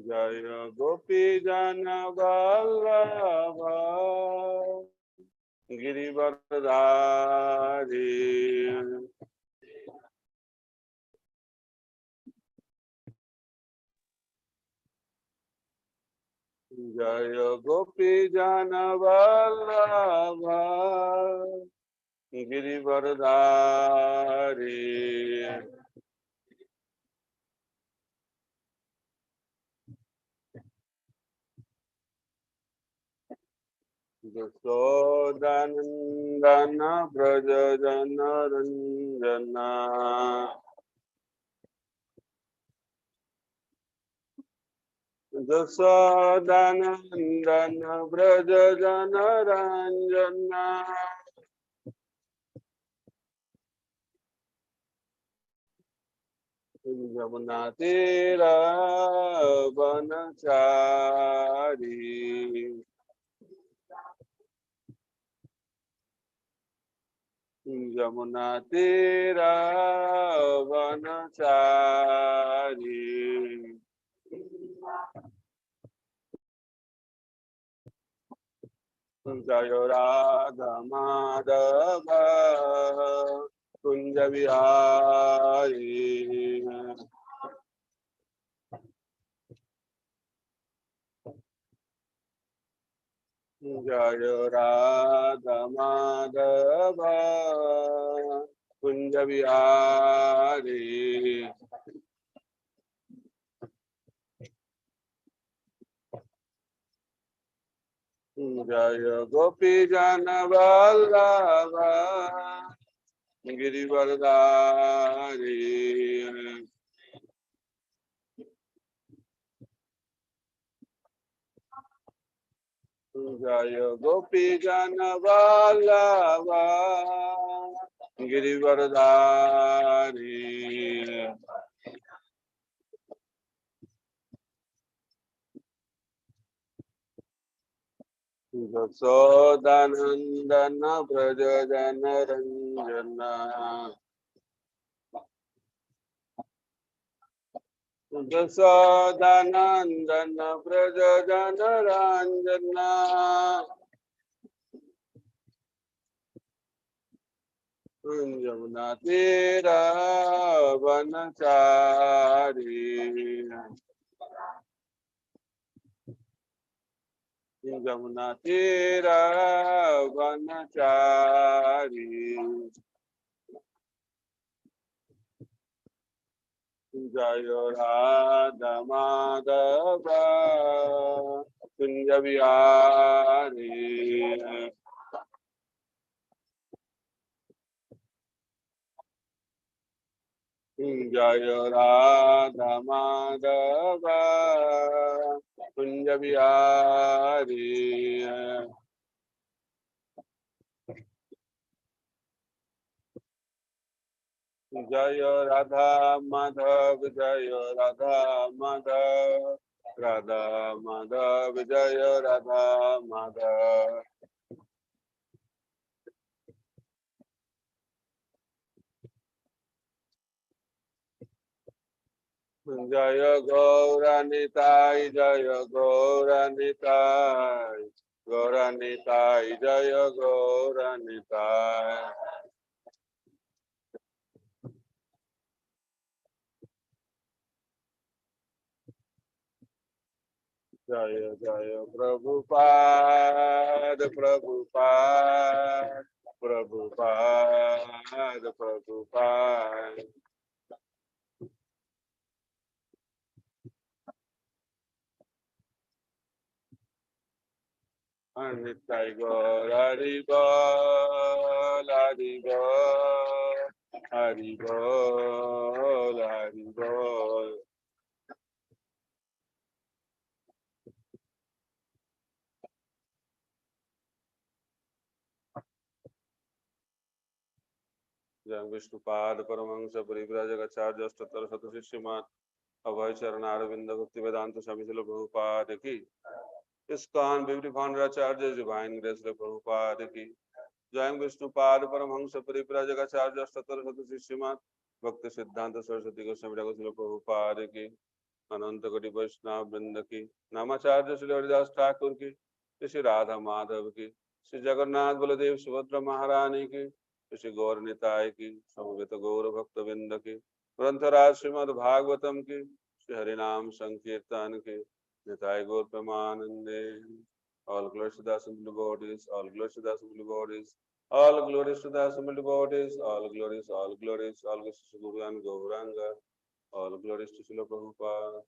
जय गोपी जन वल्लभ गिरिवरधारी जय गोपी जन वल्लभ गिरिवरधारी यशोदानंदन ब्रज जन रंजना यशोदानंदन ब्रज जन रंजना यमुना तीरा वनचारी यमुना तीरा वनचारी जय राधा माधव कुंज विहारी जय राधा माधव कुंज विहारी जय गोपी जन वल्लभ गिरिवरधारी जय गोपी जन वल्लभ गिरिवरधारी यशोदानंदन ब्रज जन रंजना यशोदानंदन ब्रज जन रंजना यमुना तीरा वनचारी यमुना तीरा वनचारी जय राधा माधव कुंज विहारी जय राधा माधव कुंज विहारी जय राधा माधव जय राधा माधव राधा माधव जय राधा माधव जय गौरानिताय जय गौरानिताय गौरानिताय जय गौरानिताय जय जय प्रभुपाद प्रभुपाद प्रभुपाद प्रभुपाद नित्य गौर हरि बोल हरि बोल हरि बोल हरि बोल जय विष्णुपाद परमहंस परिव्राजकाचार्य अष्टोत्तर शतशिष्यमात् अभय चरण अरविंद भक्ति वेदांत स्वामी श्रील प्रभुपाद की इस्कॉन बिवटी फाउंडराचार्य डिवाइन ग्रेस प्रभुपाद की जय विष्णुपाद परमहंस परिव्राजकाचार्य अष्टोत्तर शतशिष्यमात् भक्ति सिद्धांत सरस्वती गोस्वामी ठाकुर श्रील प्रभुपाद की अनंत कोटि वैष्णव वृंद की, नामाचार्य श्री हरिदास ठाकुर की, श्री राधा माधव की, श्री जगन्नाथ बलदेव सुभद्रा महारानी की, श्री गौर निताय की, समवेत गौर भक्त वृंद की, ग्रंथराज श्रीमद् भागवतम की, श्री हरिनाम संकीर्तन की, निताय गौर प्रेमानंदे। All glories to the assembled bodies, all glories to the assembled bodies, all glories to the assembled bodies, all glories, all glories, all glories to Guru and Gauranga, all glories to Srila Prabhupada.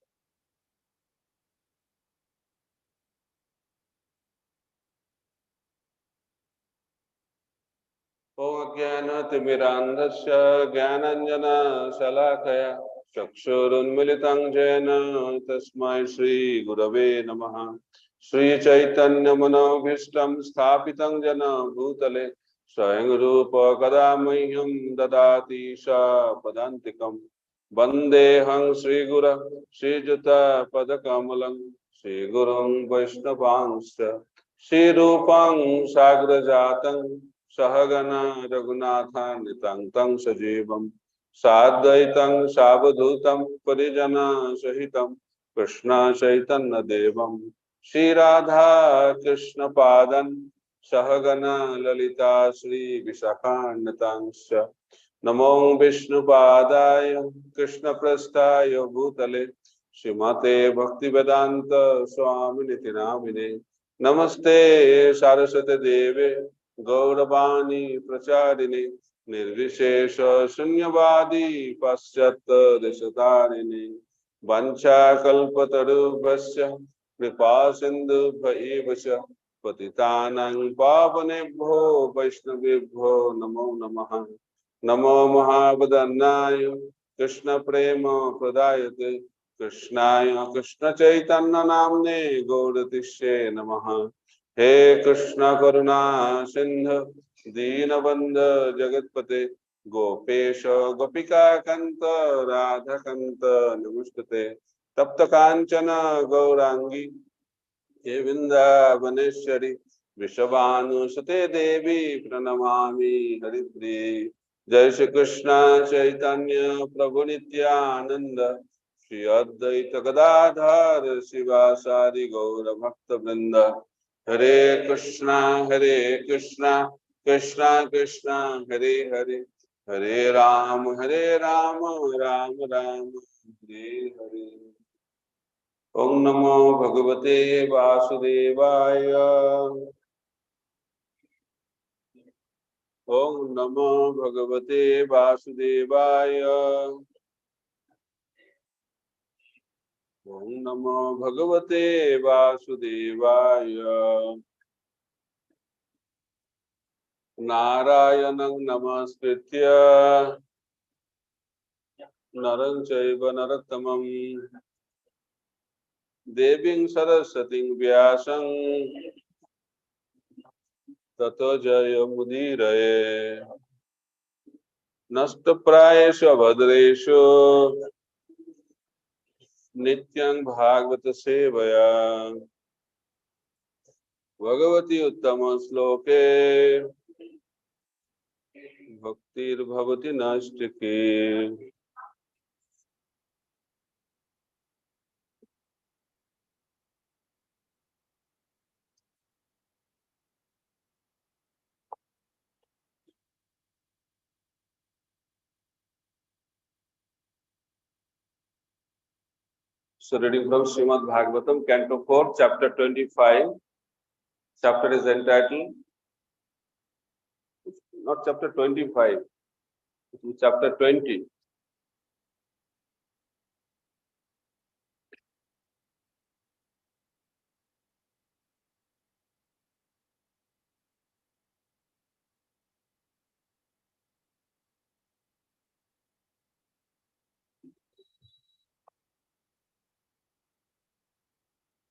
ॐ ज्ञानतिमिरान्धस्य ज्ञानाञ्जनशलाकया चक्षुरुन्मिलितं येन तस्मै श्रीगुरवे नमः। श्रीचैतन्यमनोभीष्टं स्थापितं येन भूतले स्वयं रूप कदा मह्यं ददाति पदान्तिकं। वन्देऽहं श्रीगुरं श्रीयुतपदकमलं श्रीगुरुं वैष्णवांश्च श्रीरूपं साग्रजातं सहगना रघुनाथान्वितं तं सजीवं साद्वैतं सावधूतं परिजना सहितं कृष्ण चैतन्य देवं श्रीराधा कृष्ण पादं सहगना ललिता श्री विशाखान्वितांश्च नमो विष्णुपादाय कृष्णप्रस्थाय भूतले श्रीमते भक्तिवेदांत स्वामिनिति नामिने नमस्ते सारस्वती देवे गौरवाणी प्रचारिणे निर्विशेष शून्यवादी पाश्चात्य देशतारिणे वंशाकल्पतरुभ्यश्च कृपा सिन्धुभ्य च पतितानां पावनेभ्यो वैष्णवेभ्यो नमो नमः। नमो महावदन्नाय कृष्ण प्रेम प्रदायते कृष्णाय कृष्ण चैतन्य नाम्ने गौरतिष्ये नमः। हे कृष्ण करुणा सिंधु दीनबंध जगतपते गोपेश गोपिका कंत राधा कंत नमस्ते तप्त कांचन गौरांगी हे वृंदावनेश्वरी विश्वभानुसुते देवी प्रणमामि हरिप्रिये। जय श्री कृष्ण चैतन्य प्रभु नित्यानंद श्री अद्वैत गदाधर शिवासादि गौर भक्त वृंद। हरे कृष्णा कृष्णा कृष्णा हरे हरे हरे राम राम राम हरे हरे। ओम नमो भगवते वासुदेवाय। ओम नमो भगवते वासुदेवाय। ओम नमो भगवते वासुदेवाय। नारायणं नमस्कृत्य नरं चैव नरोत्तमं देवीं सरस्वतीं व्यासं ततो जयमुदीरये। नष्टप्रायेषु भद्रेषु नित्यं भागवत सेवया भगवती उत्तम श्लोके भक्तिर्भवति नैष्टिकी। So reading from Srimad Bhagavatam, Canto 4, Chapter 25. Chapter is entitled, not Chapter 25, it is Chapter 20.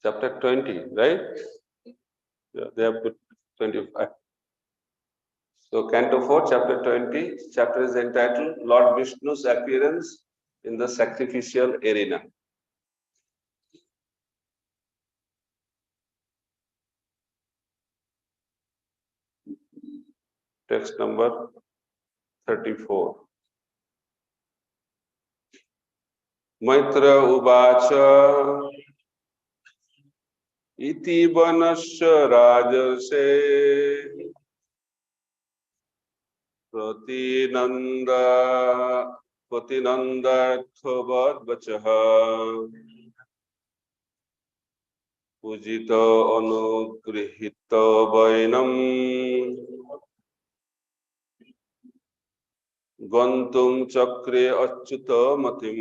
Chapter 20, right? Yeah, they have put 25. So Canto 4, Chapter 20, chapter is entitled Lord Vishnu's Appearance in the Sacrificial Arena. Text number 34. Maitra uvacha iti vanasya rajase pratinanda pratinandarthavad vachaha pujita anugrihita vainam gantum chakre achyuta matim.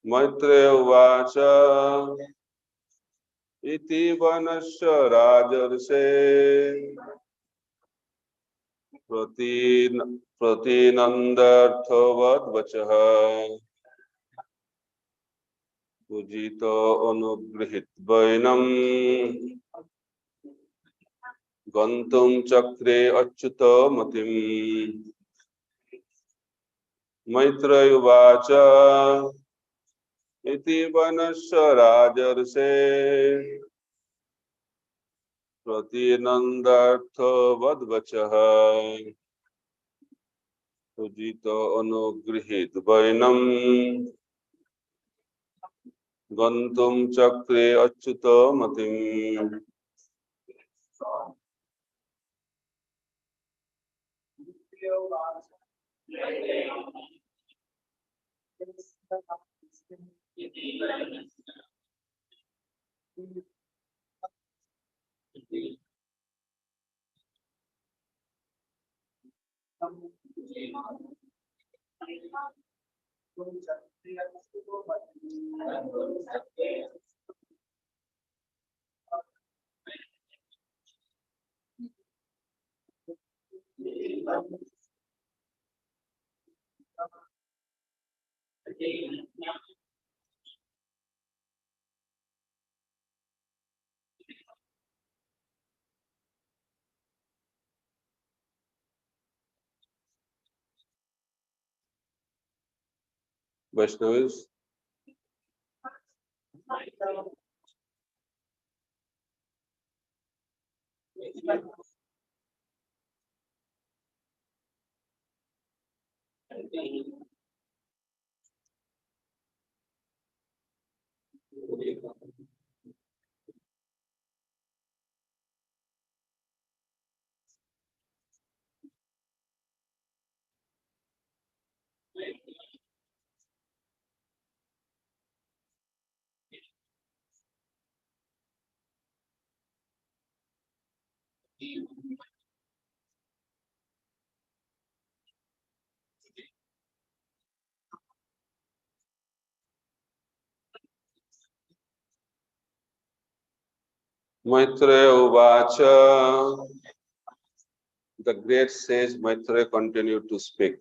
Maitreya uvacha iti vanasya rajarse pratinandarthavad vachaha pujita anugrihit vainam gantum chakre achyuta matim. Maitreya uvacha iti vanasya rajarse pratinandarthavad vachaha pujita anugrihit vainam gantum chakre achyuta matim. Vaishnavis, Maitreya uvacha, the great sage Maitreya continued to speak.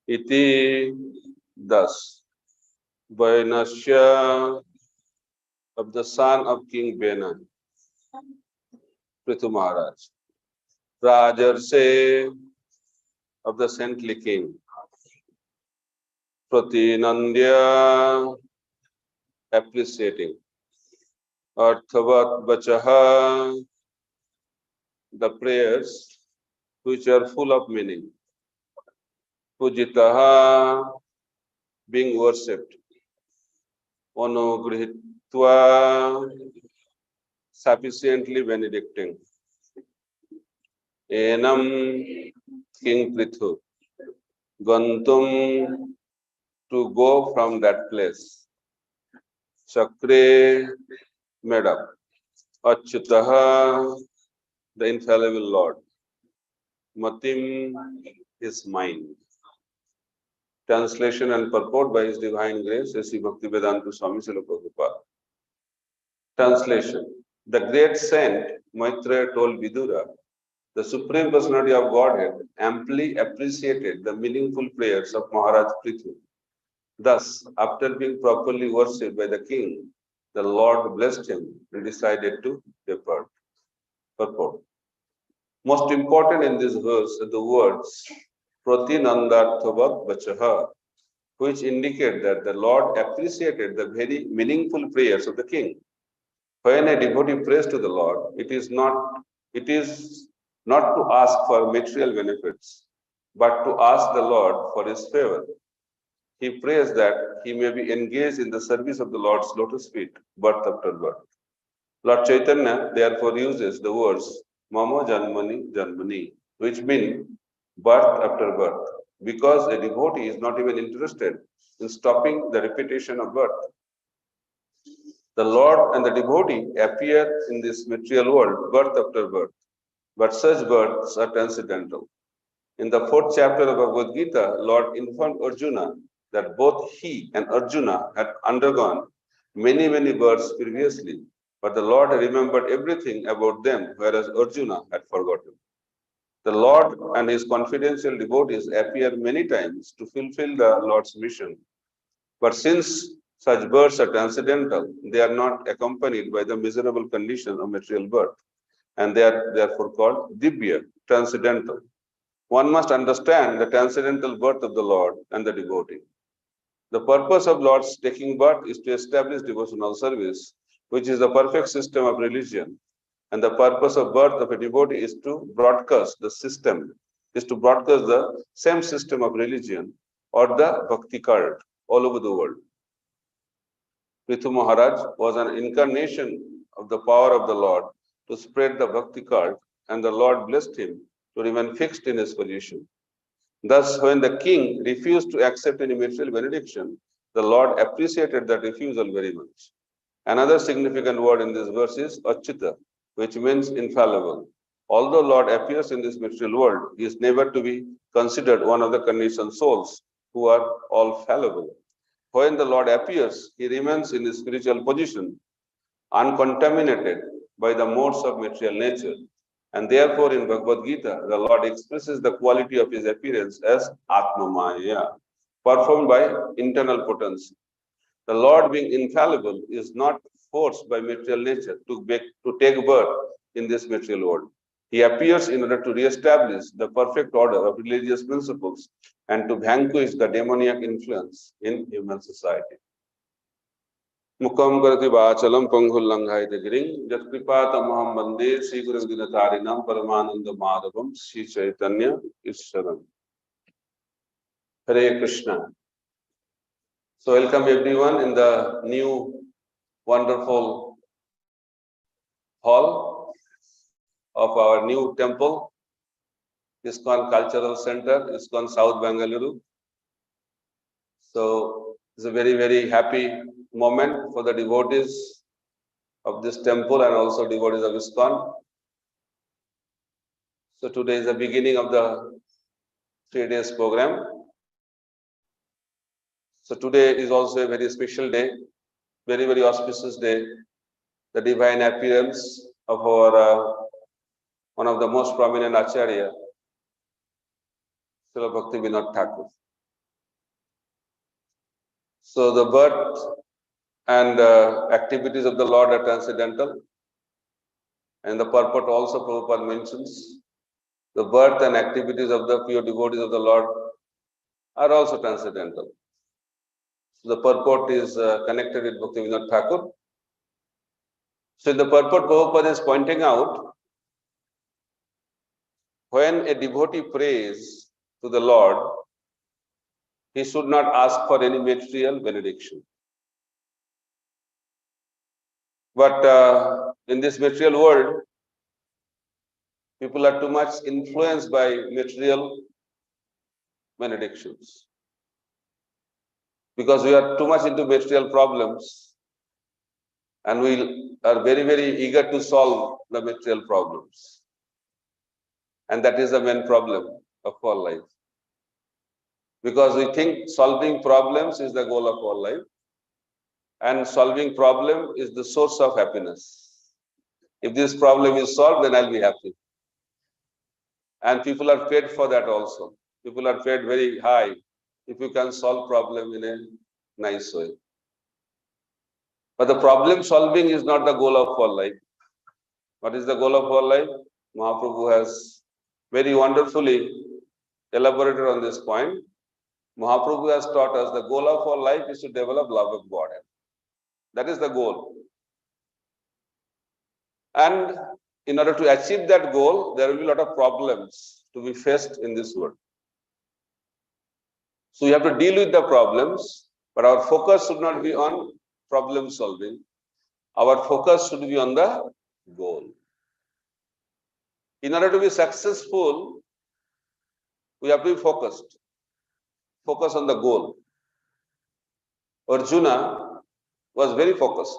Iti, thus, Vainasya, of the son of King Bena, Prithu Maharaj, Rajarse, of the saintly king, Pratinandya, appreciating, Arthavat Vachaha, the prayers which are full of meaning, Pujitaha, being worshipped, Anugrihitva, sufficiently benedicting, Enam, King Prithu, Gantum, to go from that place, Chakre, made up, Achyutaha, the infallible Lord, Matim, his mind. Translation and purport by His Divine Grace, Sri Bhakti Vedanta Swami Srila Prabhupada. Translation. The great saint Maitreya told Vidura, the Supreme Personality of Godhead amply appreciated the meaningful prayers of Maharaj Prithu. Thus, after being properly worshipped by the king, the Lord blessed him and decided to depart. Purport. Most important in this verse are the words Pratinandarthavad Vachaha, which indicate that the Lord appreciated the very meaningful prayers of the king. When a devotee prays to the Lord, it is not to ask for material benefits, but to ask the Lord for his favor. He prays that he may be engaged in the service of the Lord's lotus feet, birth after birth. Lord Chaitanya therefore uses the words Mama Janmani Janmani, which mean birth after birth, because a devotee is not even interested in stopping the repetition of birth. The Lord and the devotee appear in this material world birth after birth, but such births are transcendental. In the 4th chapter of Bhagavad Gita, Lord informed Arjuna that both he and Arjuna had undergone many births previously, but the Lord remembered everything about them, whereas Arjuna had forgotten. The Lord and his confidential devotees appear many times to fulfill the Lord's mission. But since such births are transcendental, they are not accompanied by the miserable condition of material birth, and they are therefore called Dibya, transcendental. One must understand the transcendental birth of the Lord and the devotee. The purpose of Lord's taking birth is to establish devotional service, which is the perfect system of religion. And the purpose of birth of a devotee is to broadcast the system, is to broadcast the same system of religion or the Bhakti cult all over the world. Prithu Maharaj was an incarnation of the power of the Lord to spread the Bhakti cult, and the Lord blessed him to remain fixed in his position. Thus, when the king refused to accept any material benediction, the Lord appreciated that refusal very much. Another significant word in this verse is Achyuta, which means infallible. Although Lord appears in this material world, he is never to be considered one of the conditioned souls who are all fallible. When the Lord appears, he remains in his spiritual position, uncontaminated by the modes of material nature. And therefore, in Bhagavad Gita, the Lord expresses the quality of his appearance as Atma Maya, performed by internal potency. The Lord, being infallible, is not forced by material nature to take birth in this material world. He appears in order to re-establish the perfect order of religious principles and to vanquish the demoniac influence in human society. Mukam karati vachalam pangullanghaite giring jatkripatamaham bande Sri Guru Ginatarinam Paramananda Madhavam Sri Chaitanya Isharam. Hare Krishna. So welcome everyone in the new wonderful hall of our new temple, ISKCON Cultural Center, ISKCON South Bengaluru. So it's a very happy moment for the devotees of this temple and also devotees of ISKCON. So today is the beginning of the 3 days program. So today is also a very special day, very auspicious day, the divine appearance of our one of the most prominent Acharya, Srila Bhakti Vinod Thakur. So the birth and activities of the Lord are transcendental, and the purport also Prabhupada mentions the birth and activities of the pure devotees of the Lord are also transcendental. So the purport is connected with Bhakti Vinod Thakur. So in the purport, Prabhupada is pointing out, when a devotee prays to the Lord, he should not ask for any material benediction. But in this material world, people are too much influenced by material benedictions. Because we are too much into material problems, and we are very eager to solve the material problems. And that is the main problem of our life. Because we think solving problems is the goal of our life, and solving problem is the source of happiness. If this problem is solved, then I'll be happy. And people are paid for that also. People are paid very high if you can solve problem in a nice way. But the problem solving is not the goal of our life. What is the goal of our life? Mahaprabhu has very wonderfully elaborated on this point. Mahaprabhu has taught us the goal of our life is to develop love of God. That is the goal. And in order to achieve that goal, there will be a lot of problems to be faced in this world. So we have to deal with the problems, but our focus should not be on problem solving. Our focus should be on the goal. In order to be successful, we have to be focused. Focus on the goal. Arjuna was very focused.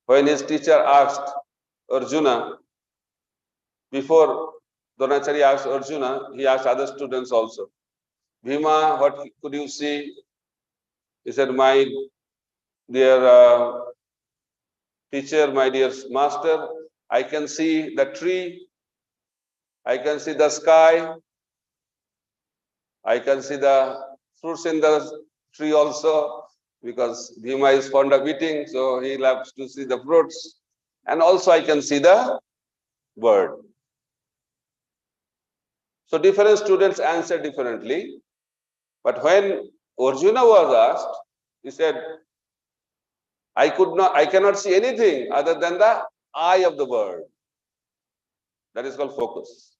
When his teacher asked Arjuna, before Dronacharya asked Arjuna, he asked other students also. Bhima, what could you see? He said, my dear teacher, my dear master, I can see the tree, I can see the sky, I can see the fruits in the tree also, because Bhima is fond of eating, so he loves to see the fruits. And also I can see the bird. So different students answer differently. But when Arjuna was asked, he said, I cannot see anything other than the eye of the bird. That is called focus.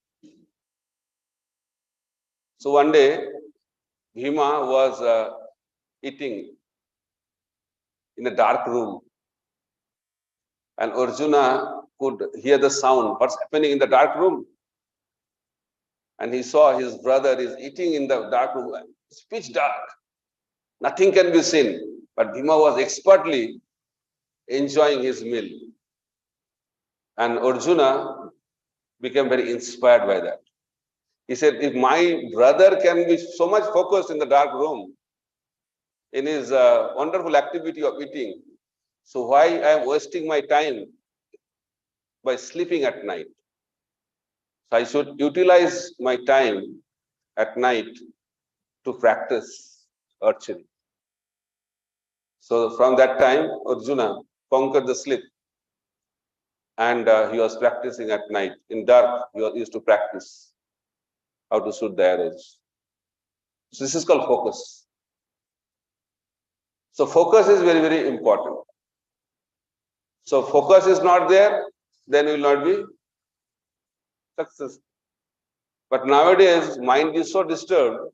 So one day, Bhima was eating in a dark room, and Arjuna could hear the sound, what's happening in the dark room. And he saw his brother is eating in the dark room. It's pitch dark. Nothing can be seen. But Bhima was expertly enjoying his meal. And Arjuna became very inspired by that. He said, if my brother can be so much focused in the dark room, in his wonderful activity of eating, so why I am wasting my time by sleeping at night? So I should utilize my time at night to practice archery. So from that time, Arjuna conquered the sleep, and he was practicing at night. In dark, he used to practice how to shoot the arrows. So this is called focus. So focus is very, very important. So focus is not there, then we will not be successful. But nowadays, mind is so disturbed,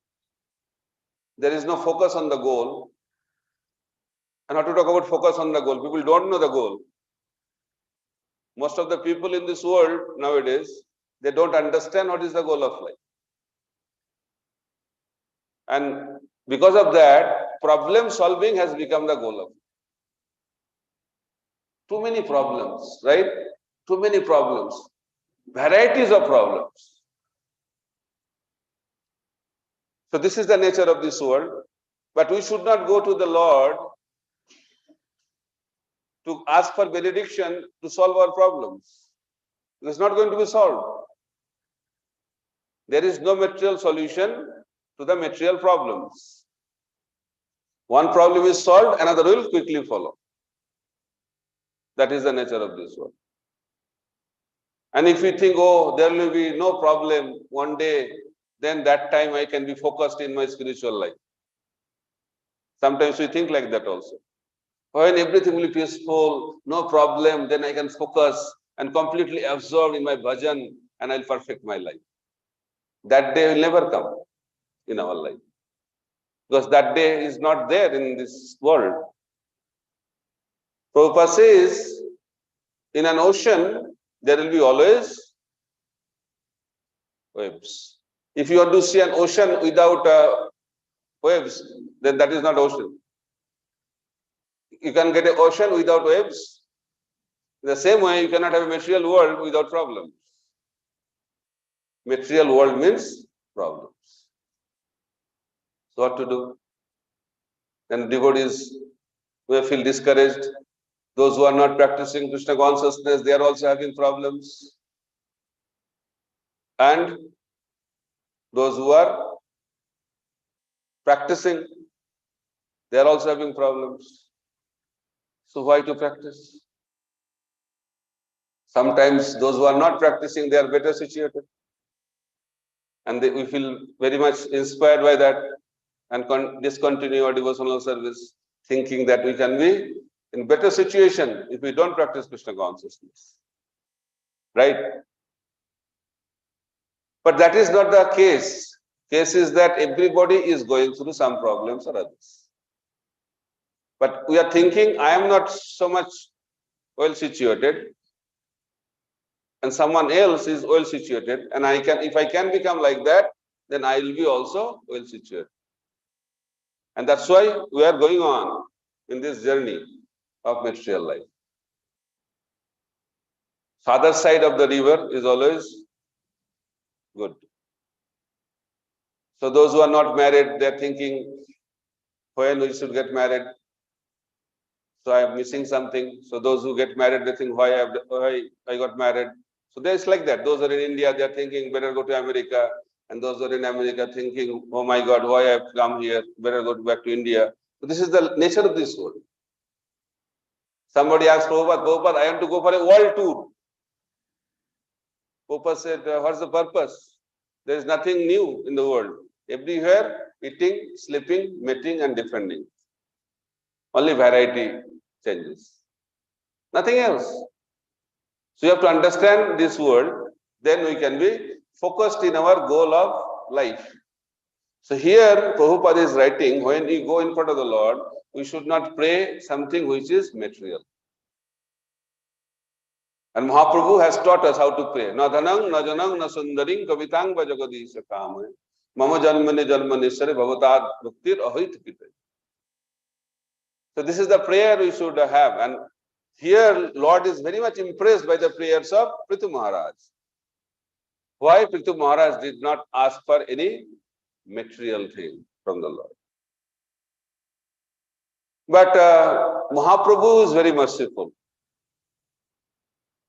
there is no focus on the goal. And not to talk about focus on the goal, people don't know the goal. Most of the people in this world nowadays, they don't understand what is the goal of life. And because of that, problem solving has become the goal of life. Too many problems, right? Too many problems. Varieties of problems. So this is the nature of this world. But we should not go to the Lord to ask for benediction to solve our problems. It's not going to be solved. There is no material solution to the material problems. One problem is solved, another will quickly follow. That is the nature of this world. And if we think, oh, there will be no problem one day, then that time I can be focused in my spiritual life. Sometimes we think like that also. When everything will be peaceful, no problem, then I can focus and completely absorb in my bhajan and I'll perfect my life. That day will never come in our life. Because that day is not there in this world. Prabhupada says, in an ocean, there will be always waves. If you want to see an ocean without waves, then that is not ocean. You can get an ocean without waves. In the same way, you cannot have a material world without problems. Material world means problems. So what to do? Then devotees may feel discouraged. Those who are not practicing Krishna consciousness, they are also having problems. And those who are practicing, they are also having problems. So why to practice? Sometimes those who are not practicing, they are better situated. And we feel very much inspired by that and discontinue our devotional service, thinking that we can be in better situation if we don't practice Krishna consciousness. Right? But that is not the case Case is that everybody is going through some problems or others. But we are thinking, I am not so much well situated, and someone else is well situated, and if I can become like that, then I will be also well situated. And that's why we are going on in this journey of material life. So other side of the river is always good. So those who are not married, they are thinking when we should get married. So I am missing something. So those who get married, they think why I got married. So there's like that. Those who are in India, they are thinking better go to America. And those who are in America thinking, oh my God, why I have come here? Better go back to India. So this is the nature of this world. Somebody asked Prabhupada, I want to go for a world tour. Prabhupada said, what's the purpose? There is nothing new in the world. Everywhere, eating, sleeping, mating, and defending. Only variety changes. Nothing else. So you have to understand this world, then we can be focused in our goal of life. So here, Prabhupada is writing, when we go in front of the Lord, we should not pray something which is material. And Mahaprabhu has taught us how to pray. Na dhanang, na janang, na sundaring, kavitang va jagadisha kamaya. Mama janmane janmanesware bhavatat bhaktir ahit pite. So this is the prayer we should have. And here, Lord is very much impressed by the prayers of Prithu Maharaj. Why Prithu Maharaj did not ask for any material thing from the Lord? But Mahaprabhu is very merciful.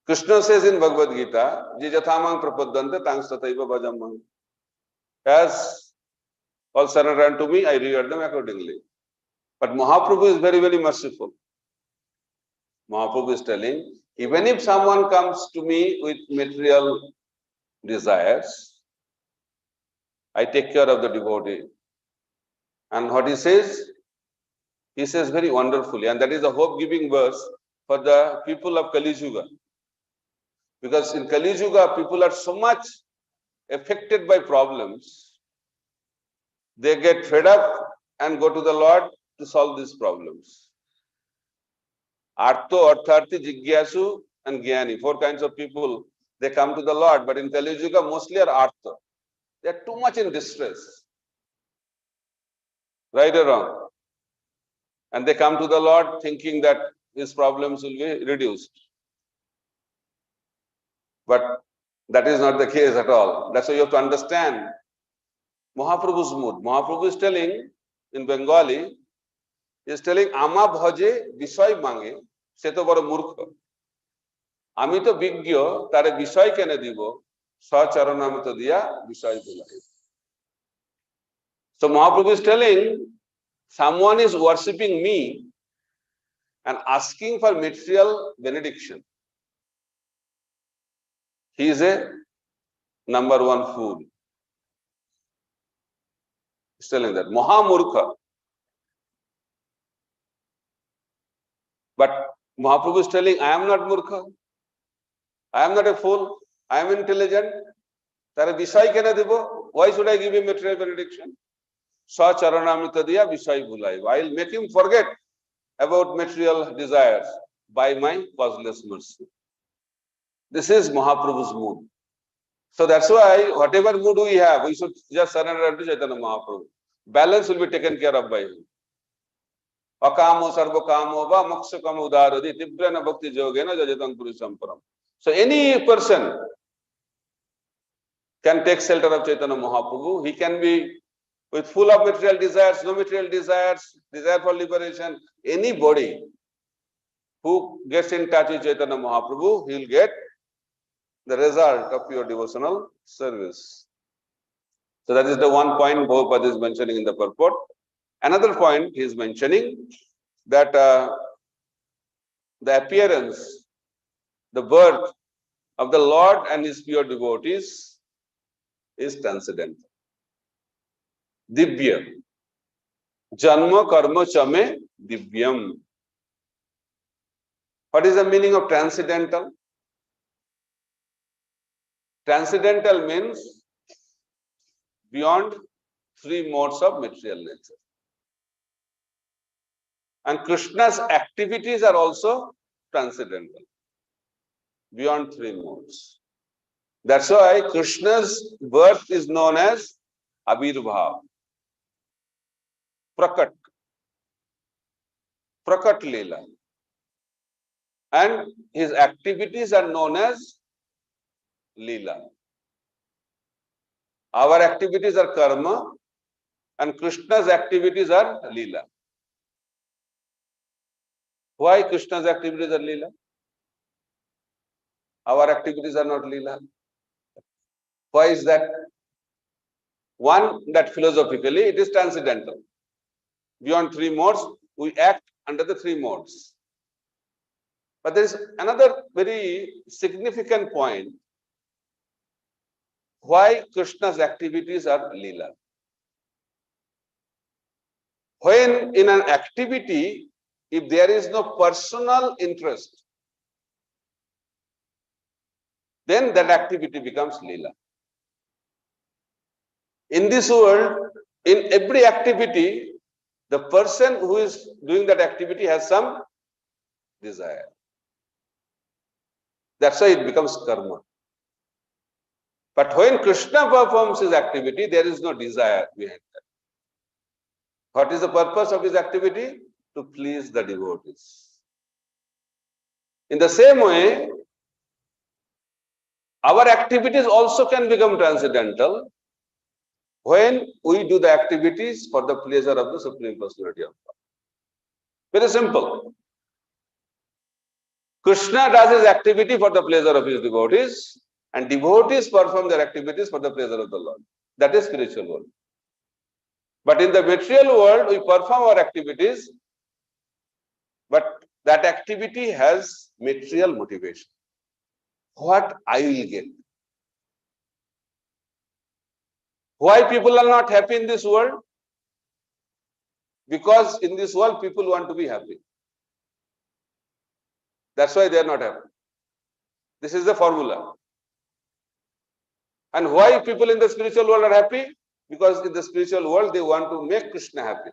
Krishna says in Bhagavad Gita, Je jathamang prapaddante tangs tataiva bhajamang. As all surrender unto me, I reward them accordingly. But Mahaprabhu is very, very merciful. Mahaprabhu is telling, even if someone comes to me with material desires, I take care of the devotee. And what he says very wonderfully, and that is a hope-giving verse for the people of Kali Yuga. Because in Kali Yuga, people are so much affected by problems, they get fed up and go to the Lord to solve these problems. Artho, Artharthi, Jigyasu, and Gyani, 4 kinds of people, they come to the Lord, but in Kali Yuga, mostly are Artho. They are too much in distress. Right or wrong? And they come to the Lord thinking that his problems will be reduced. But that is not the case at all. That's why you have to understand Mahaprabhu's mood. Mahaprabhu is telling in Bengali, he is telling, Ama bhaje vishay mange, se to baro murkha. Ami to bigyo, tare vishay kene dibo, sa charanamita diya vishay bulai. So Mahaprabhu is telling, someone is worshipping me and asking for material benediction. He is a number 1 fool. He's telling that. Mahamurkha. But Mahaprabhu is telling, I am not murkha. I am not a fool. I am intelligent. Why should I give him material benediction? Sa charanamrita diya vishay bulai. I will make him forget about material desires by my causeless mercy. This is Mahaprabhu's mood. So that's why whatever mood we have, we should just surrender to Chaitanya Mahaprabhu. Balance will be taken care of by him. Akamo sarvakamo va mokshakam udaradi tibrana bhakti jogena jajatang purusham param. So any person can take shelter of Chaitanya Mahaprabhu. He can be with full of material desires, no material desires, desire for liberation. Anybody who gets in touch with Chaitanya Mahaprabhu, he will get the result of your devotional service. So that is the one point Prabhupada is mentioning in the purport. Another point he is mentioning that the appearance, the birth of the Lord and his pure devotees is transcendental. Divya. Janma karma chame divyam. What is the meaning of transcendental? Transcendental means beyond three modes of material nature. And Krishna's activities are also transcendental, beyond three modes. That's why Krishna's birth is known as Abhirbhav, Prakat Leela. And his activities are known as Leela. Our activities are karma, and Krishna's activities are Leela. Why Krishna's activities are Leela? Our activities are not Leela. Why is that? One, that philosophically it is transcendental. Beyond three modes, we act under the three modes. But there is another very significant point why Krishna's activities are Leela. When in an activity, if there is no personal interest, then that activity becomes Leela. In this world, in every activity, the person who is doing that activity has some desire. That's why it becomes karma. But when Krishna performs his activity, there is no desire behind that. What is the purpose of his activity? To please the devotees. In the same way, our activities also can become transcendental when we do the activities for the pleasure of the Supreme Personality of God. Very simple. Krishna does his activity for the pleasure of his devotees, and devotees perform their activities for the pleasure of the Lord. That is spiritual world. But in the material world, we perform our activities, but that activity has material motivation. What I will get. Why people are not happy in this world? Because in this world, people want to be happy. That's why they are not happy. This is the formula. And why people in the spiritual world are happy? Because in the spiritual world, they want to make Krishna happy.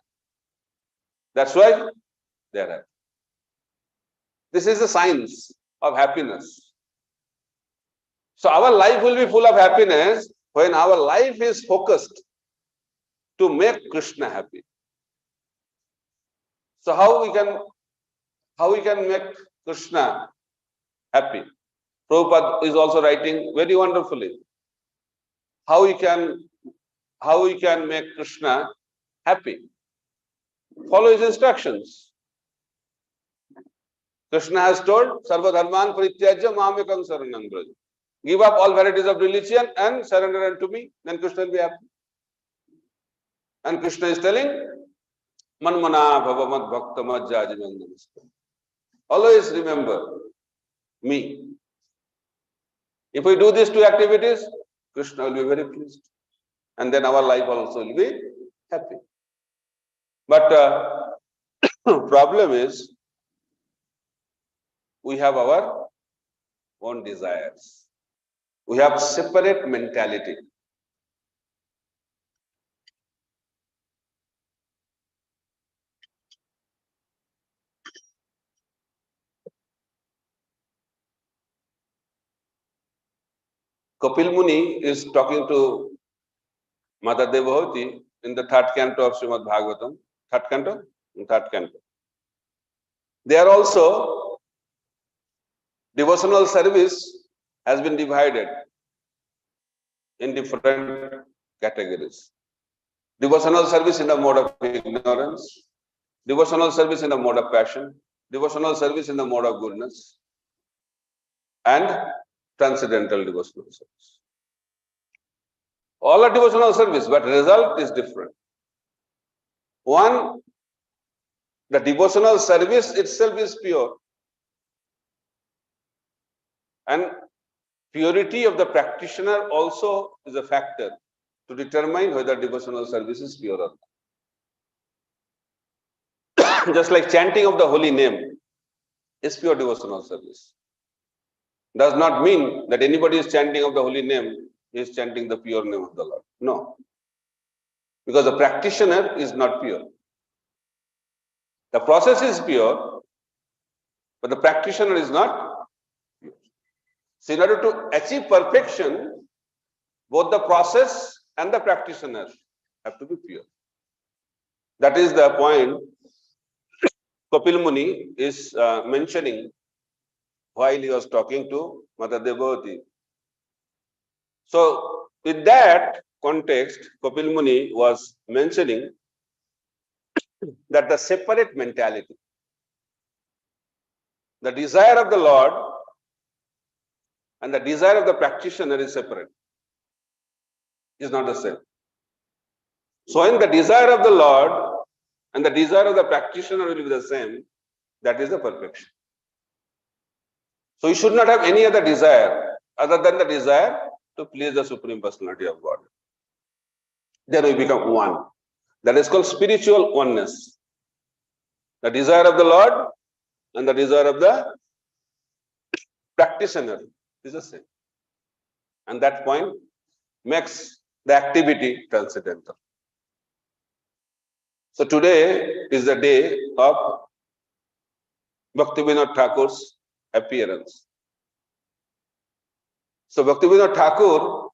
That's why they are happy. This is the science of happiness. So our life will be full of happiness when our life is focused to make Krishna happy. So how we can make Krishna happy? Prabhupada is also writing very wonderfully. How we can make Krishna happy? Follow his instructions. Krishna has told, Sarva dharman parityajya mamekam saranam braja. Give up all varieties of religion and surrender unto me, then Krishna will be happy. And Krishna is telling, Manmana bhavamat bhaktamat jajimandamasta. Always remember me. If we do these two activities, Krishna will be very pleased. And then our life also will be happy. But problem is, we have our own desires. We have separate mentality. Kapil Muni is talking to Mother Devahoti in the third canto of Srimad Bhagavatam. Third canto? In third canto. There also, devotional service has been divided in different categories. Devotional service in the mode of ignorance, devotional service in the mode of passion, devotional service in the mode of goodness, and transcendental devotional service. All are devotional service, but result is different. One, the devotional service itself is pure. And purity of the practitioner also is a factor to determine whether devotional service is pure or not. Just like chanting of the holy name is pure devotional service. Does not mean that anybody is chanting of the holy name is chanting the pure name of the Lord. No. because the practitioner is not pure. The process is pure, but the practitioner is not pure. So in order to achieve perfection, both the process and the practitioner have to be pure. That is the point Kapil Muni is mentioning while he was talking to Mother Devotee. So, with that context, Kapil Muni was mentioning that the separate mentality, the desire of the Lord and the desire of the practitioner is separate, is not the same. So, when the desire of the Lord and the desire of the practitioner will be the same, that is the perfection. So, we should not have any other desire other than the desire to please the Supreme Personality of God. Then we become one. That is called spiritual oneness. The desire of the Lord and the desire of the practitioner is the same. And that point makes the activity transcendental. So today is the day of Bhaktivinoda Thakur's appearance. So Bhaktivinoda Thakur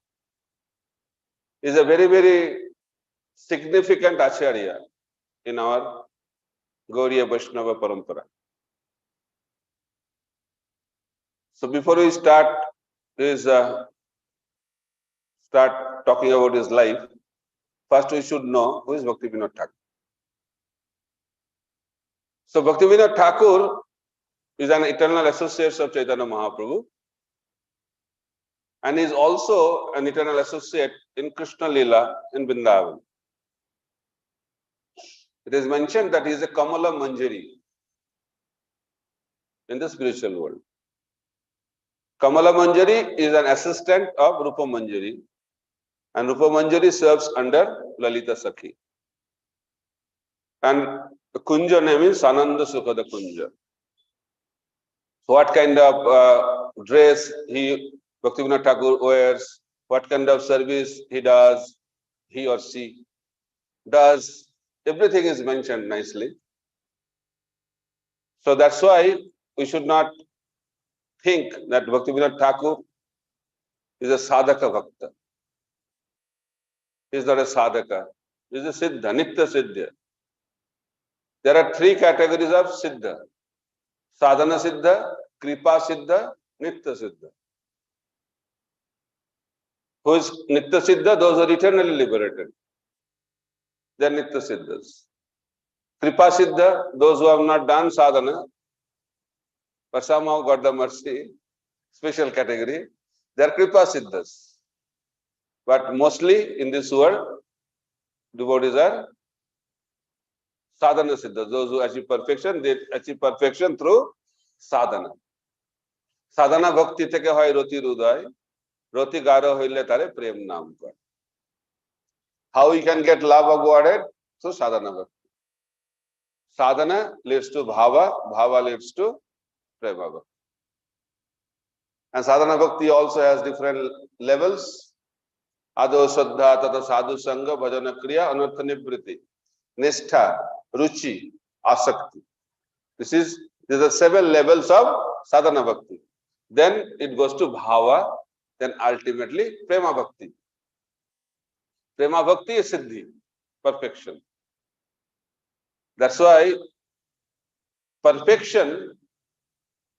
is a very, very significant Acharya in our Gauriya Vaishnava Parampara. So before we start talking about his life, first we should know who is Bhaktivinoda Thakur. So Bhaktivinoda Thakur is an eternal associate of Chaitanya Mahaprabhu and is also an eternal associate in Krishna Lila in Vrindavan. It is mentioned that he is a Kamala Manjari in the spiritual world. Kamala Manjari is an assistant of Rupa Manjari, and Rupa Manjari serves under Lalita Sakhi. And the Kunja name is Sananda Sukhada Kunja. So what kind of dress Bhaktivinoda Thakur wears, what kind of service he does, he or she does, everything is mentioned nicely. So that's why we should not think that Bhaktivinoda Thakur is a sadhaka bhakta. He is not a sadhaka. He is a siddha, nitya siddha. There are three categories of siddha: sadhana siddha, kripa siddha, nitya siddha. Who is nitya siddha? Those who are eternally liberated. They are nitya siddhas. Kripa siddha, those who have not done sadhana, but somehow got the mercy, special category, they are kripa siddhas. But mostly in this world, devotees are sadhana siddhas. Those who achieve perfection, they achieve perfection through sadhana. Sadhana bhakti theke hoy roti rudai, roti garo hoile tare prem naam kar. How we can get love of Godhead? Through sadhana bhakti. Sadhana leads to bhava, bhava leads to prema bhakti. And sadhana bhakti also has different levels. Ado saddha, tata sadhu sangha, bhajana kriya, anartha nivriti, nishtha, ruchi, asakti. These are the 7 levels of sadhana bhakti. Then it goes to bhava, then ultimately prema bhakti. Prema bhakti is siddhi, perfection. That's why perfection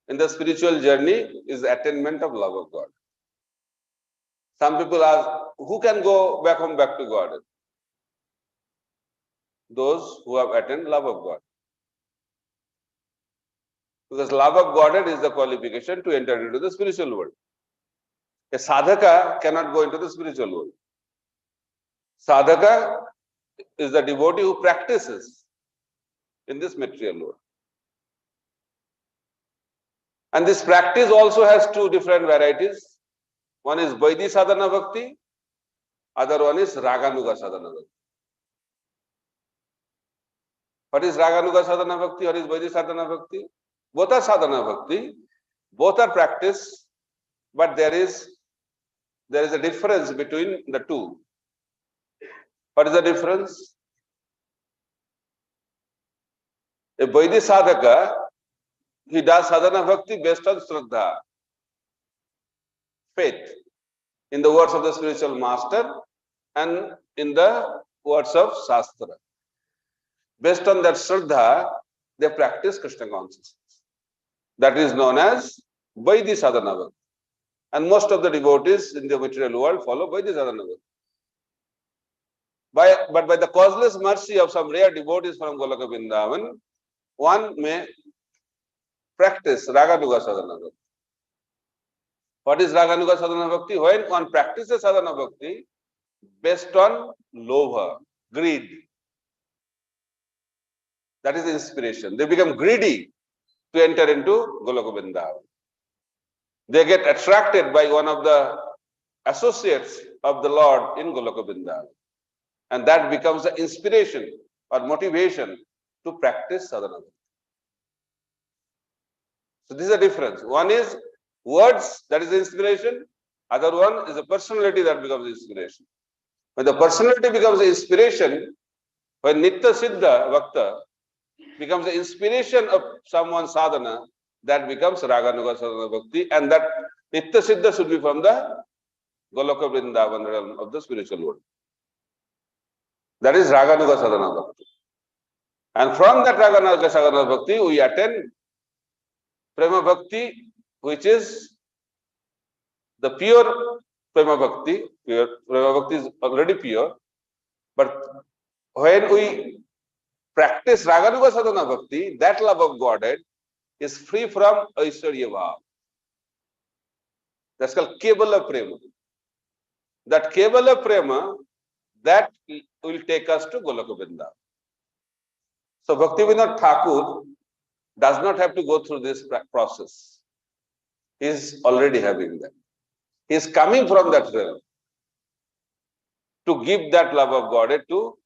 in the spiritual journey is the attainment of love of God. Some people ask, who can go back home back to God? Those who have attained love of God. Because love of Godhead is the qualification to enter into the spiritual world. A sadhaka cannot go into the spiritual world. Sadhaka is the devotee who practices in this material world. And this practice also has 2 different varieties. One is Vaidhi Sadhana Bhakti, other one is Raganuga Sadhana Bhakti. What is Raganuga Sadhana Bhakti? What is Vaidhi Sadhana Bhakti? Both are sadhana bhakti, both are practice, but there is a difference between the two. What is the difference? A Vaidhi sadhaka, he does sadhana bhakti based on Shraddha, faith, in the words of the spiritual master and in the words of Shastra. Based on that Shraddha, they practice Krishna consciousness. That is known as Vaidhi sadhana bhakti. And most of the devotees in the material world follow Vaidhi sadhana bhakti. But by the causeless mercy of some rare devotees from Golaka Vrindavan, one may practice Raganuga sadhana bhakti. What is Raganuga sadhana bhakti? When one practices sadhana bhakti based on lobha, greed, that is inspiration. They become greedy to enter into Golaka Vrindavan. They get attracted by one of the associates of the Lord in Golaka Vrindavan. And that becomes the inspiration or motivation to practice sadhana bhakti. So this is the difference. One is words, that is inspiration. Other one is a personality that becomes inspiration. When the personality becomes the inspiration, when Nitya Siddha Bhakta becomes the inspiration of someone's sadhana, that becomes Raganuga sadhana bhakti, and that Nitya Siddha should be from the Golaka Vrindavan realm of the spiritual world. That is Raganuga sadhana bhakti. And from that Raganuga sadhana bhakti, we attain Prema Bhakti, which is the pure Prema Bhakti. Prema Bhakti is already pure. But when we practice Raganuga Sadhana Bhakti, that love of Godhead is free from Aishwarya Bhav. That's called Kevala Prema. That Kevala Prema, that will take us to Golaka Vrindavan. So Bhaktivinoda Thakur does not have to go through this process. He is already having that. He is coming from that realm to give that love of Godhead to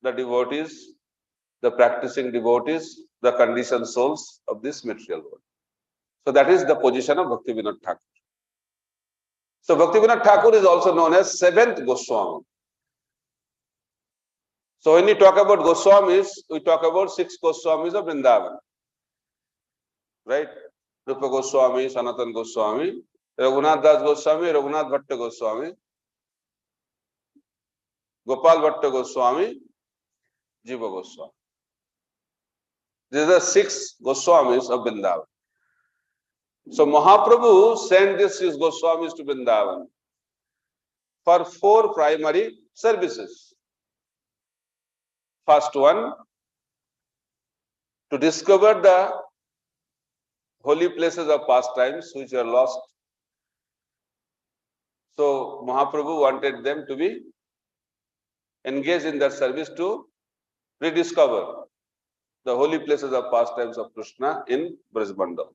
the devotees, the practicing devotees, the conditioned souls of this material world. So that is the position of Bhaktivinoda Thakur. So Bhaktivinoda Thakur is also known as seventh Goswami. So when we talk about Goswamis, we talk about 6 Goswamis of Vrindavan. Right? Rupa Goswami, Sanatana Goswami, Raghunath Das Goswami, Raghunath Bhatta Goswami, Gopal Bhatta Goswami, Jiva Goswami. These are the 6 Goswamis of Vrindavan. So Mahaprabhu sent these 6 Goswamis to Vrindavan for 4 primary services. First one, to discover the holy places of pastimes which are lost. So Mahaprabhu wanted them to be engaged in that service to rediscover the holy places of pastimes of Krishna in Brajmandal.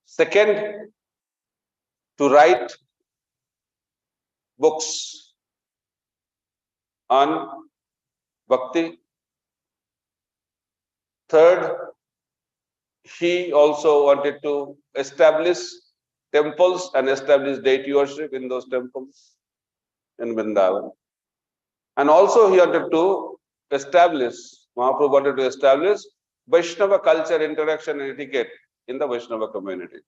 Second, to write books on Bhakti. Third, he also wanted to establish temples and establish deity worship in those temples in Vrindavan. And also he wanted to establish, Mahaprabhu wanted to establish Vaishnava culture, interaction and etiquette in the Vaishnava community.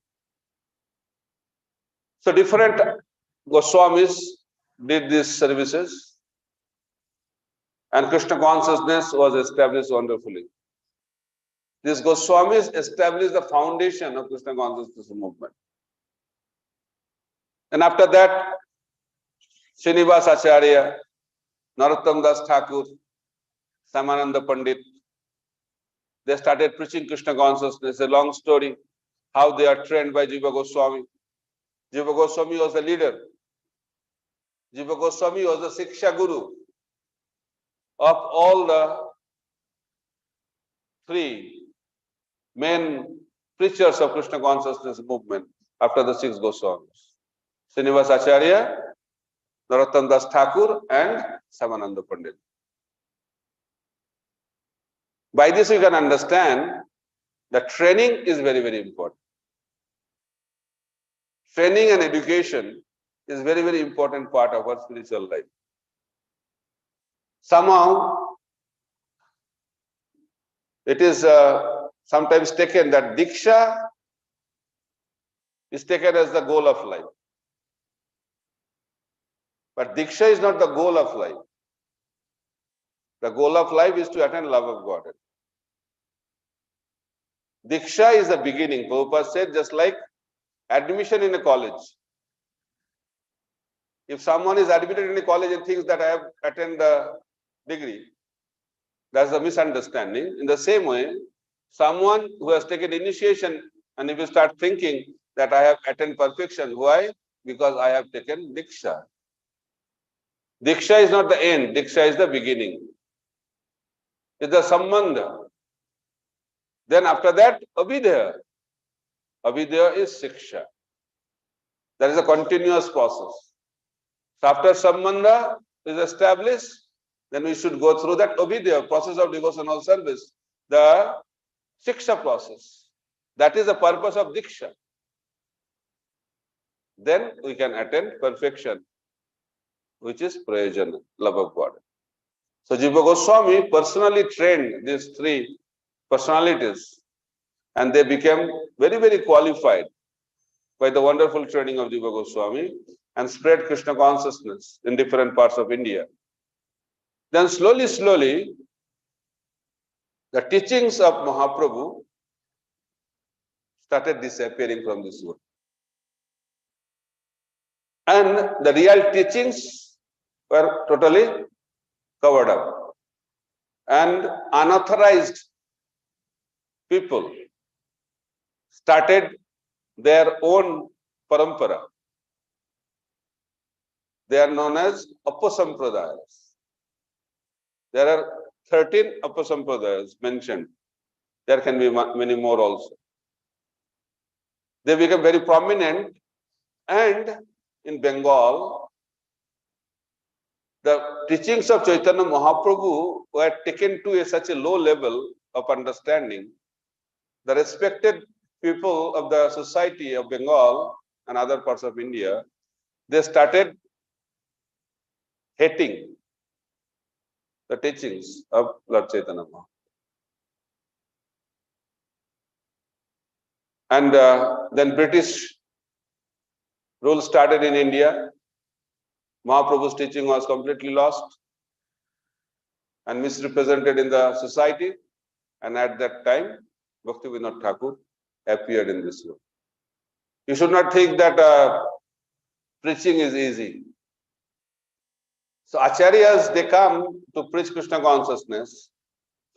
So different Goswamis did these services and Krishna consciousness was established wonderfully. These Goswamis established the foundation of Krishna consciousness movement. And after that, Srinivasacharya, Narottam Das Thakur, Samananda Pandit, they started preaching Krishna consciousness. A long story, how they are trained by Jiva Goswami. Jiva Goswami was the leader. Jiva Goswami was the Siksha Guru of all the 3 main preachers of Krishna consciousness movement after the 6 Goswamis. Srinivasacharya, Narottam Das Thakur and Samananda Pandit. By this we can understand that training is very, very important. Training and education is very, very important part of our spiritual life. Somehow it is sometimes taken that Diksha is taken as the goal of life. But Diksha is not the goal of life. The goal of life is to attain love of God. Diksha is the beginning. Prabhupada said, just like admission in a college. If someone is admitted in a college and thinks that I have attained the degree, that's a misunderstanding. In the same way, someone who has taken initiation and if you start thinking that I have attained perfection, why? Because I have taken Diksha. Diksha is not the end, Diksha is the beginning. It's the Sambandha. Then after that, Abhidhaya. Abhidhaya is Siksha. That is a continuous process. So after Sambandha is established, then we should go through that Abhidhaya, process of devotional service, the Siksha process. That is the purpose of Diksha. Then we can attain perfection, which is Prayojana, love of God. So Jiva Goswami personally trained these three personalities and they became very, very qualified by the wonderful training of Jiva Goswami and spread Krishna consciousness in different parts of India. Then slowly, slowly, the teachings of Mahaprabhu started disappearing from this world. And the real teachings were totally covered up. And unauthorized people started their own parampara. They are known as Apasampradayas. There are 13 Apasampradayas mentioned. There can be many more also. They become very prominent, and in Bengal, the teachings of Chaitanya Mahaprabhu were taken to such a low level of understanding. The respected people of the society of Bengal and other parts of India, they started hating the teachings of Lord Chaitanya Mahaprabhu. And then British rule started in India. Mahaprabhu's teaching was completely lost and misrepresented in the society. And at that time, Bhaktivinoda Thakur appeared in this world. You should not think that preaching is easy. So acharyas, they come to preach Krishna consciousness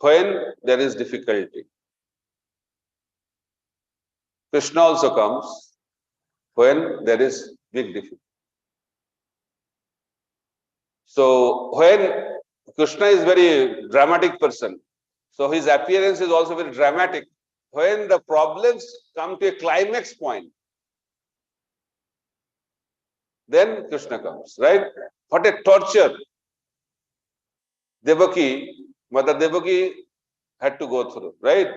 when there is difficulty. Krishna also comes when there is big difficulty. So when Krishna is very dramatic person, so his appearance is also very dramatic. When the problems come to a climax point, then Krishna comes, right? What a torture Mother Devaki had to go through, right?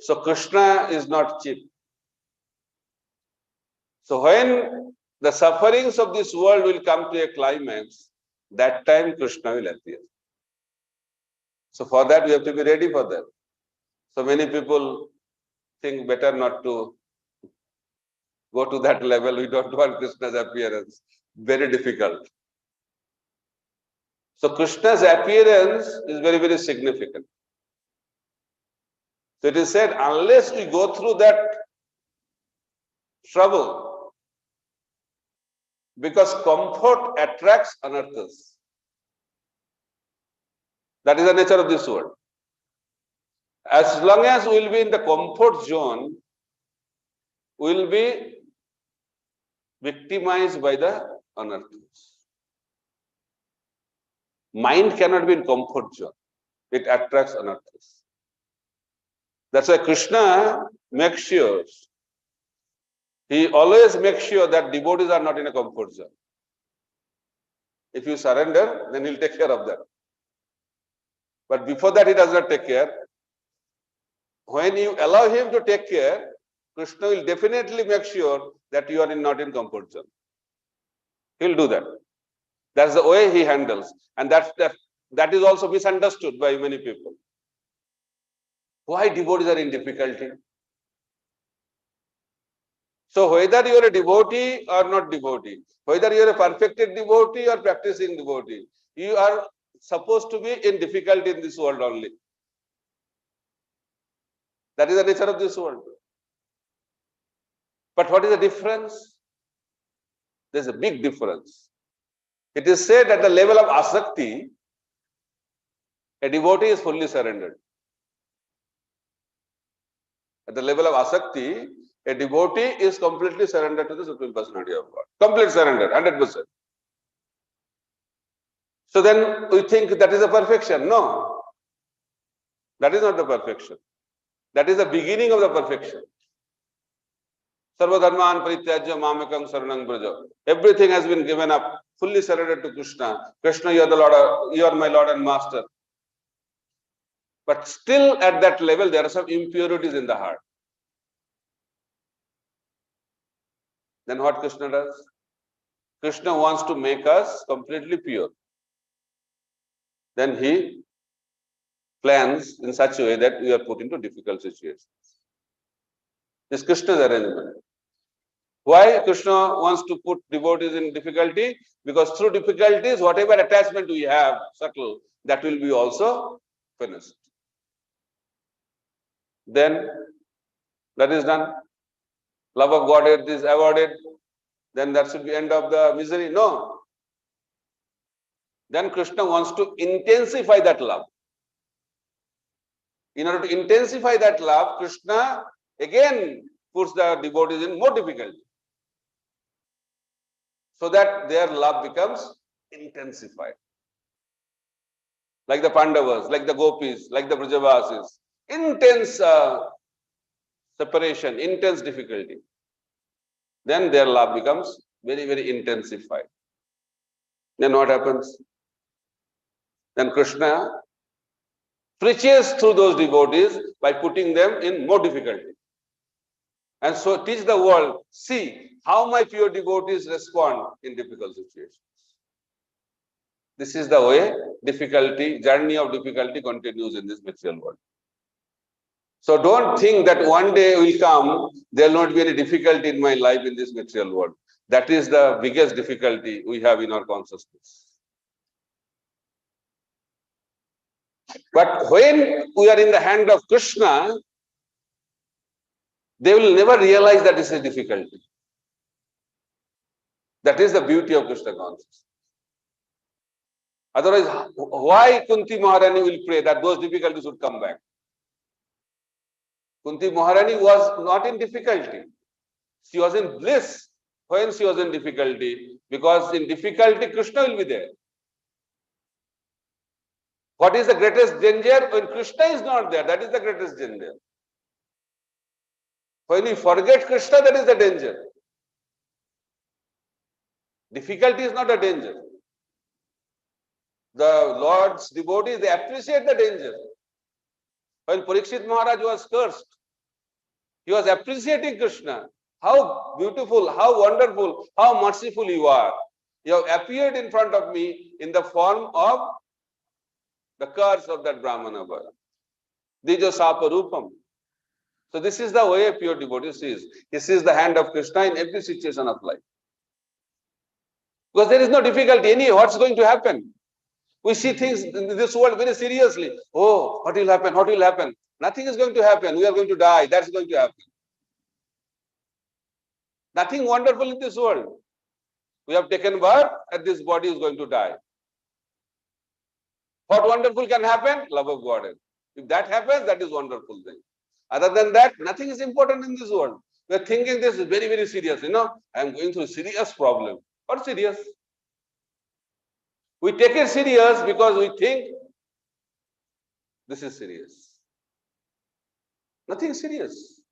So Krishna is not cheap. So when the sufferings of this world will come to a climax, that time Krishna will appear. So for that, we have to be ready for that. So many people think better not to go to that level. We don't want Krishna's appearance. Very difficult. So Krishna's appearance is very, very significant. So it is said, unless we go through that trouble, because comfort attracts anarthas. That is the nature of this world. As long as we will be in the comfort zone, we will be victimized by the anarthas. Mind cannot be in comfort zone. It attracts anarthas. That's why Krishna makes sure, he always makes sure that devotees are not in a comfort zone. If you surrender, then he'll take care of that. But before that, he does not take care. When you allow him to take care, Krishna will definitely make sure that you are not in comfort zone. He'll do that. That's the way he handles. And that is also misunderstood by many people. Why devotees are in difficulty? So whether you are a devotee or not devotee, whether you are a perfected devotee or practicing devotee, you are supposed to be in difficulty in this world only. That is the nature of this world. But what is the difference? There's a big difference. It is said at the level of asakti, a devotee is fully surrendered. At the level of asakti, a devotee is completely surrendered to the Supreme Personality of God. Complete surrender, 100%. So then we think that is a perfection. No, that is not the perfection. That is the beginning of the perfection. Sarvadharman parityajya mamekam saranam braja. Everything has been given up, fully surrendered to Krishna. Krishna, you are the Lord, you are my Lord and Master. But still at that level, there are some impurities in the heart. Then what Krishna does? Krishna wants to make us completely pure. Then he plans in such a way that we are put into difficult situations. This is Krishna's arrangement. Why Krishna wants to put devotees in difficulty? Because through difficulties, whatever attachment we have, subtle, that will be also finished. Then that is done. Love of God is awarded. Then that should be end of the misery. No. Then Krishna wants to intensify that love. In order to intensify that love, Krishna again puts the devotees in more difficulty, so that their love becomes intensified. Like the Pandavas, like the Gopis, like the Brajavasis. Intense separation, intense difficulty. Then their love becomes very, very intensified. Then what happens? Then Krishna preaches through those devotees by putting them in more difficulty. And so teach the world, see how my pure devotees respond in difficult situations. This is the way journey of difficulty continues in this material world. So don't think that one day will come, there will not be any difficulty in my life in this material world. That is the biggest difficulty we have in our consciousness. But when we are in the hand of Krishna, they will never realize that this is a difficulty. That is the beauty of Krishna consciousness. Otherwise, why Kunti Maharani will pray that those difficulties would come back? Kunti Maharani was not in difficulty. She was in bliss when she was in difficulty, because in difficulty, Krishna will be there. What is the greatest danger? When Krishna is not there, that is the greatest danger. When we forget Krishna, that is the danger. Difficulty is not a danger. The Lord's devotees, they appreciate the danger. When Parikshit Maharaj was cursed, he was appreciating Krishna. How beautiful, how wonderful, how merciful you are. You have appeared in front of me in the form of the curse of that Brahmana boy. Dijo Sapa Rupam. So this is the way a pure devotee sees. He sees the hand of Krishna in every situation of life. Because there is no difficulty. Anyway, what's going to happen? We see things in this world very seriously. Oh, what will happen? What will happen? Nothing is going to happen. We are going to die. That's going to happen. Nothing wonderful in this world. We have taken birth and this body is going to die. What wonderful can happen? Love of God. If that happens, that is wonderful thing. Other than that, nothing is important in this world. We are thinking this is very, very serious. You know, I am going through a serious problem. What serious? We take it serious because we think this is serious. Nothing serious.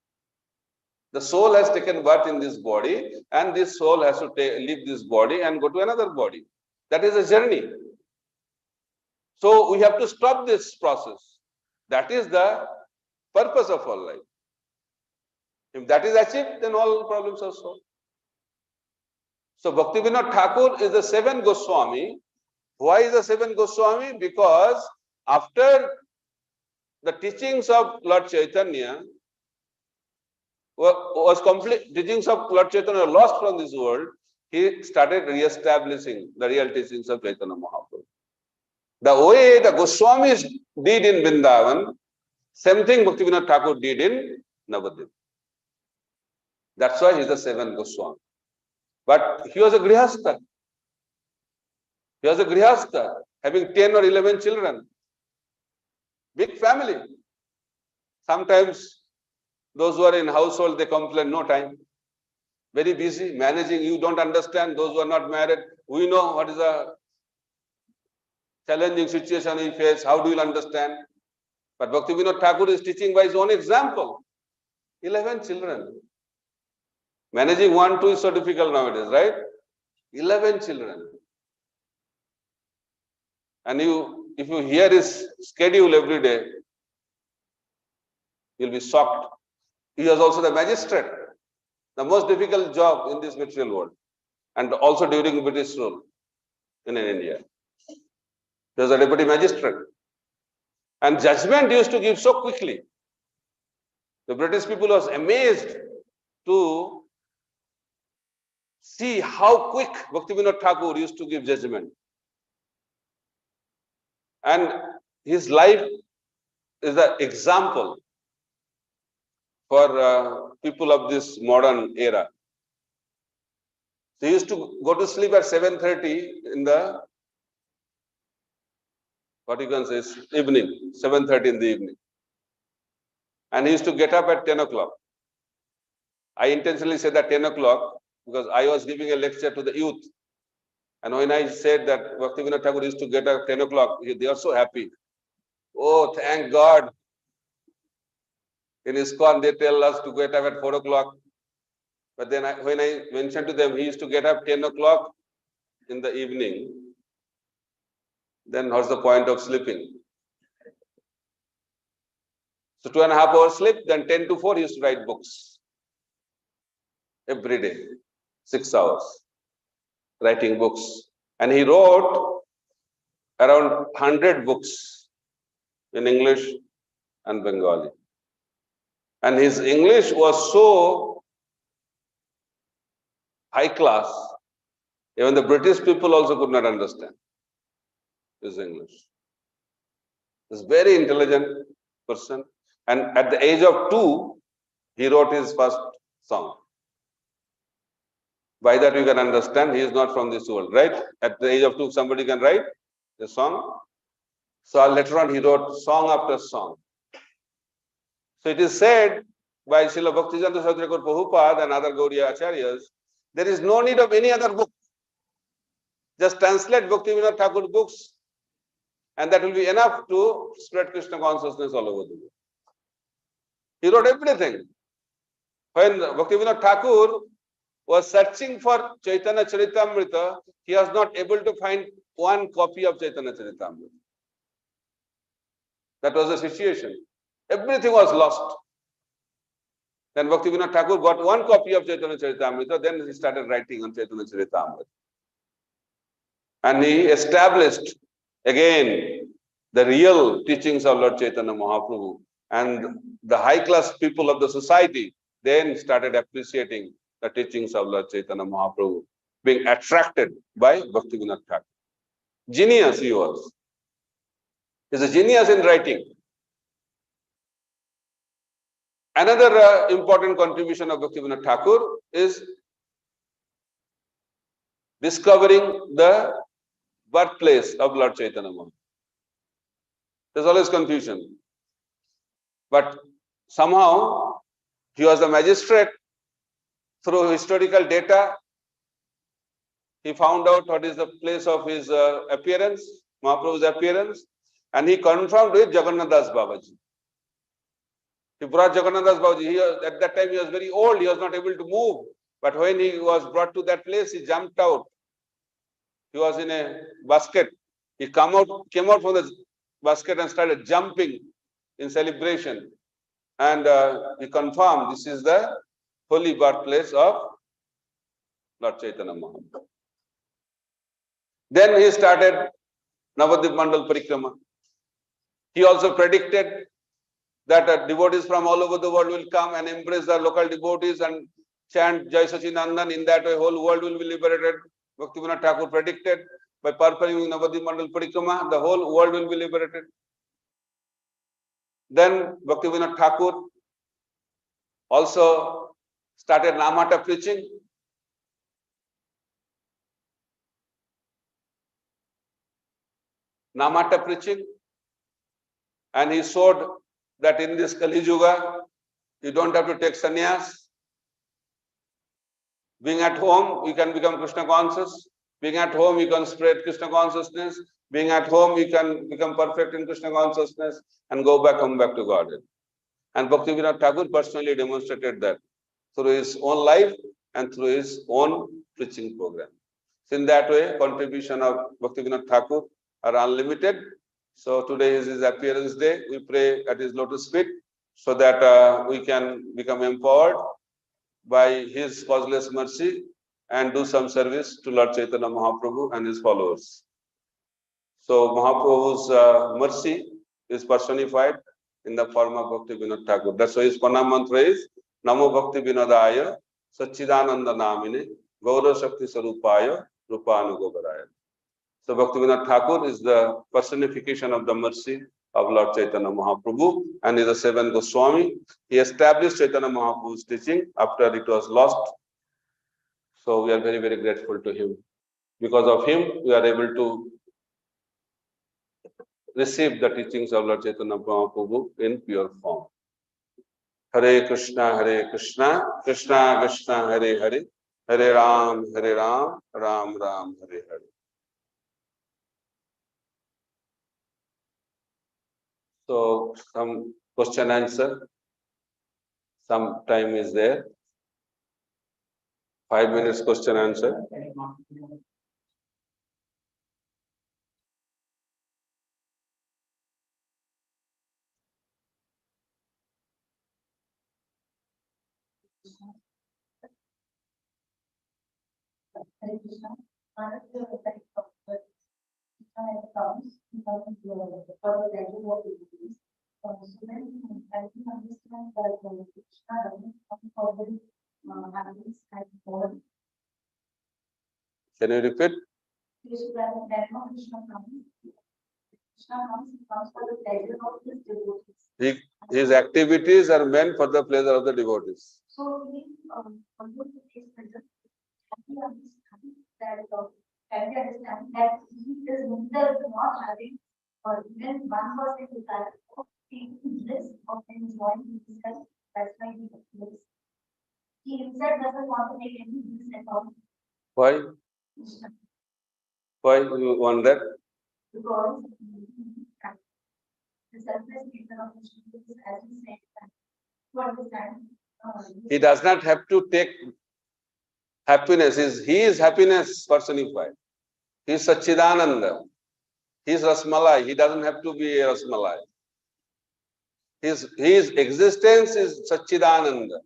The soul has taken birth in this body, and this soul has to leave this body and go to another body. That is a journey. So we have to stop this process. That is the purpose of our life. If that is achieved, then all problems are solved. So Bhaktivinoda Thakur is the seventh Goswami. Why is the seventh Goswami? Because after the teachings of Lord Chaitanya was complete, teachings of Lord Chaitanya lost from this world, he started re-establishing the real teachings of Chaitanya Mahaprabhu. The way the Goswamis did in Vrindavan, same thing Bhaktivinoda Thakur did in Navadvip. That's why he is the seventh Goswami. But he was a Grihastha. He was a Grihastha, having 10 or 11 children. Big family. Sometimes those who are in household, they complain, no time. Very busy, managing, you don't understand. Those who are not married, we know what is a challenging situation we face. How do you understand? But Bhaktivinoda Thakur is teaching by his own example. 11 children. Managing 1, 2 is so difficult nowadays, right? 11 children. And if you hear his schedule every day, you'll be shocked. He was also the magistrate, the most difficult job in this material world, and also during British rule in India. He was a deputy magistrate. And judgment used to give so quickly. The British people was amazed to see how quick Bhaktivinoda Thakur used to give judgment. And his life is an example for people of this modern era. So he used to go to sleep at 7:30 in the, what you can say, evening, 7:30 in the evening. And he used to get up at 10 o'clock. I intentionally said that 10 o'clock because I was giving a lecture to the youth. And when I said that Bhaktivinoda Thakur used to get up at 10 o'clock, they are so happy. Oh, thank God. In ISKCON, they tell us to get up at 4 o'clock. But then when I mentioned to them, he used to get up 10 o'clock in the evening. Then what's the point of sleeping? So 2.5 hours sleep, then 10 to 4 he used to write books. Every day, 6 hours, writing books. And he wrote around 100 books in English and Bengali. And his English was so high class, even the British people also could not understand his English. He's a very intelligent person. And at the age of 2, he wrote his first song. By that you can understand he is not from this world, right? At the age of 2, somebody can write a song. So later on he wrote song after song. So it is said by Srila Bhaktisiddhanta Saraswati Thakur Prabhupada and other Gaudiya Acharyas, there is no need of any other book. Just translate Bhaktivinoda Thakur books and that will be enough to spread Krishna consciousness all over the world. He wrote everything. When Bhaktivinoda Thakur was searching for Chaitanya Charitamrita, he was not able to find one copy of Chaitanya Charitamrita. That was the situation. Everything was lost. Then Bhaktivinoda Thakur got one copy of Chaitanya Charitamrita, then he started writing on Chaitanya Charitamrita. And he established again the real teachings of Lord Chaitanya Mahaprabhu. And the high-class people of the society then started appreciating the teachings of Lord Chaitanya Mahaprabhu, being attracted by Bhaktivinoda Thakur. Genius he was. He's a genius in writing. Another important contribution of Bhaktivinoda Thakur is discovering the birthplace of Lord Chaitanya Mahaprabhu. There's always confusion. But somehow he was the magistrate. Through historical data, he found out what is the place of his appearance, Mahaprabhu's appearance, and he confirmed with Jagannath Das Babaji. He brought Jagannath Das Babaji. At that time he was very old, he was not able to move. But when he was brought to that place, he jumped out. He was in a basket. He came out from the basket and started jumping in celebration. And he confirmed this is the holy birthplace of Lord Chaitanya Mahaprabhu. Then he started Navadvip Mandal Parikrama. He also predicted that devotees from all over the world will come and embrace the local devotees and chant Jai Sachinandan. In that way, whole world will be liberated. Bhaktivinoda Thakur predicted by performing Navadvip Mandal Parikrama, the whole world will be liberated. Then Bhaktivinoda Thakur also started Namata preaching. Namata preaching. And he showed that in this Kali Yuga, you don't have to take sannyas. Being at home, you can become Krishna conscious. Being at home, you can spread Krishna consciousness. Being at home, you can become perfect in Krishna consciousness and come back to Godhead. And Bhaktivinoda Thakur personally demonstrated that through his own life and through his own preaching program. So in that way, contribution of Bhaktivinoda Thakur are unlimited. So today is his appearance day. We pray at his lotus feet so that we can become empowered by his causeless mercy and do some service to Lord Chaitanya Mahaprabhu and his followers. So Mahaprabhu's mercy is personified in the form of Bhaktivinoda Thakur. That's why his Pranam mantra is Namo Bhakti Vinodaya Sachidananda Namine Gaura Shakti Sarupaya Rupanugobaraya. So Bhaktivinoda Thakur is the personification of the mercy of Lord Chaitanya Mahaprabhu and is a seventh Goswami. He established Chaitanya Mahaprabhu's teaching after it was lost. So we are very, very grateful to him. Because of him, we are able to receive the teachings of Lord Chaitanya Mahaprabhu in pure form. Hare Krishna, Krishna Krishna, Hare Hare, Hare Ram, Ram Ram, Hare Hare. So some question answer, some time is there. 5 minutes question answer. Can you repeat? His activities are meant for the pleasure of the devotees. So can we understand that he is neither not having or even 1% desire of feeling bliss of enjoying himself? That's why he bliss. He himself doesn't want to make any bliss at all. Why? Why you want that? Because the selfless nature of Krishna, as he said, to understand. He does not have to take happiness. He is happiness personified. He is Sachidananda. He is Rasmalai. He doesn't have to be a Rasmalai. His existence is Sachidananda.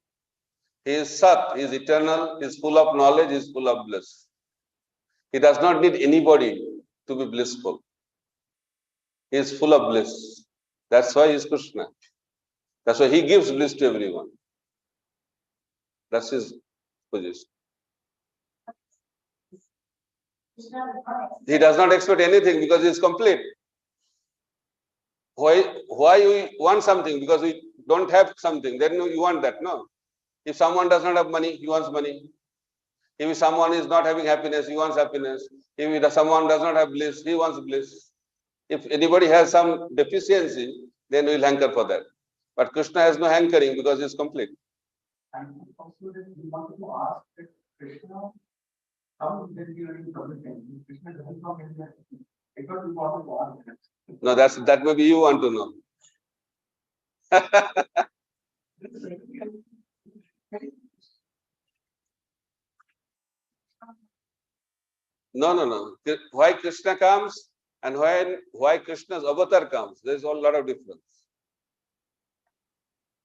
He is Sat. He is eternal. He is full of knowledge. He is full of bliss. He does not need anybody to be blissful. He is full of bliss. That's why he is Krishna. That's why he gives bliss to everyone. That's his position. He does not expect anything because he is complete. Why we want something? Because we don't have something. Then you want that, no? If someone does not have money, he wants money. If someone is not having happiness, he wants happiness. If someone does not have bliss, he wants bliss. If anybody has some deficiency, then we will hanker for that. But Krishna has no hankering because he is complete. And also that we want to ask that Krishna, how then you are in commitment? Krishna doesn't come in that. Because we want to ask that. No, that maybe you want to know. No. Why Krishna comes and why Krishna's avatar comes, there is a lot of difference.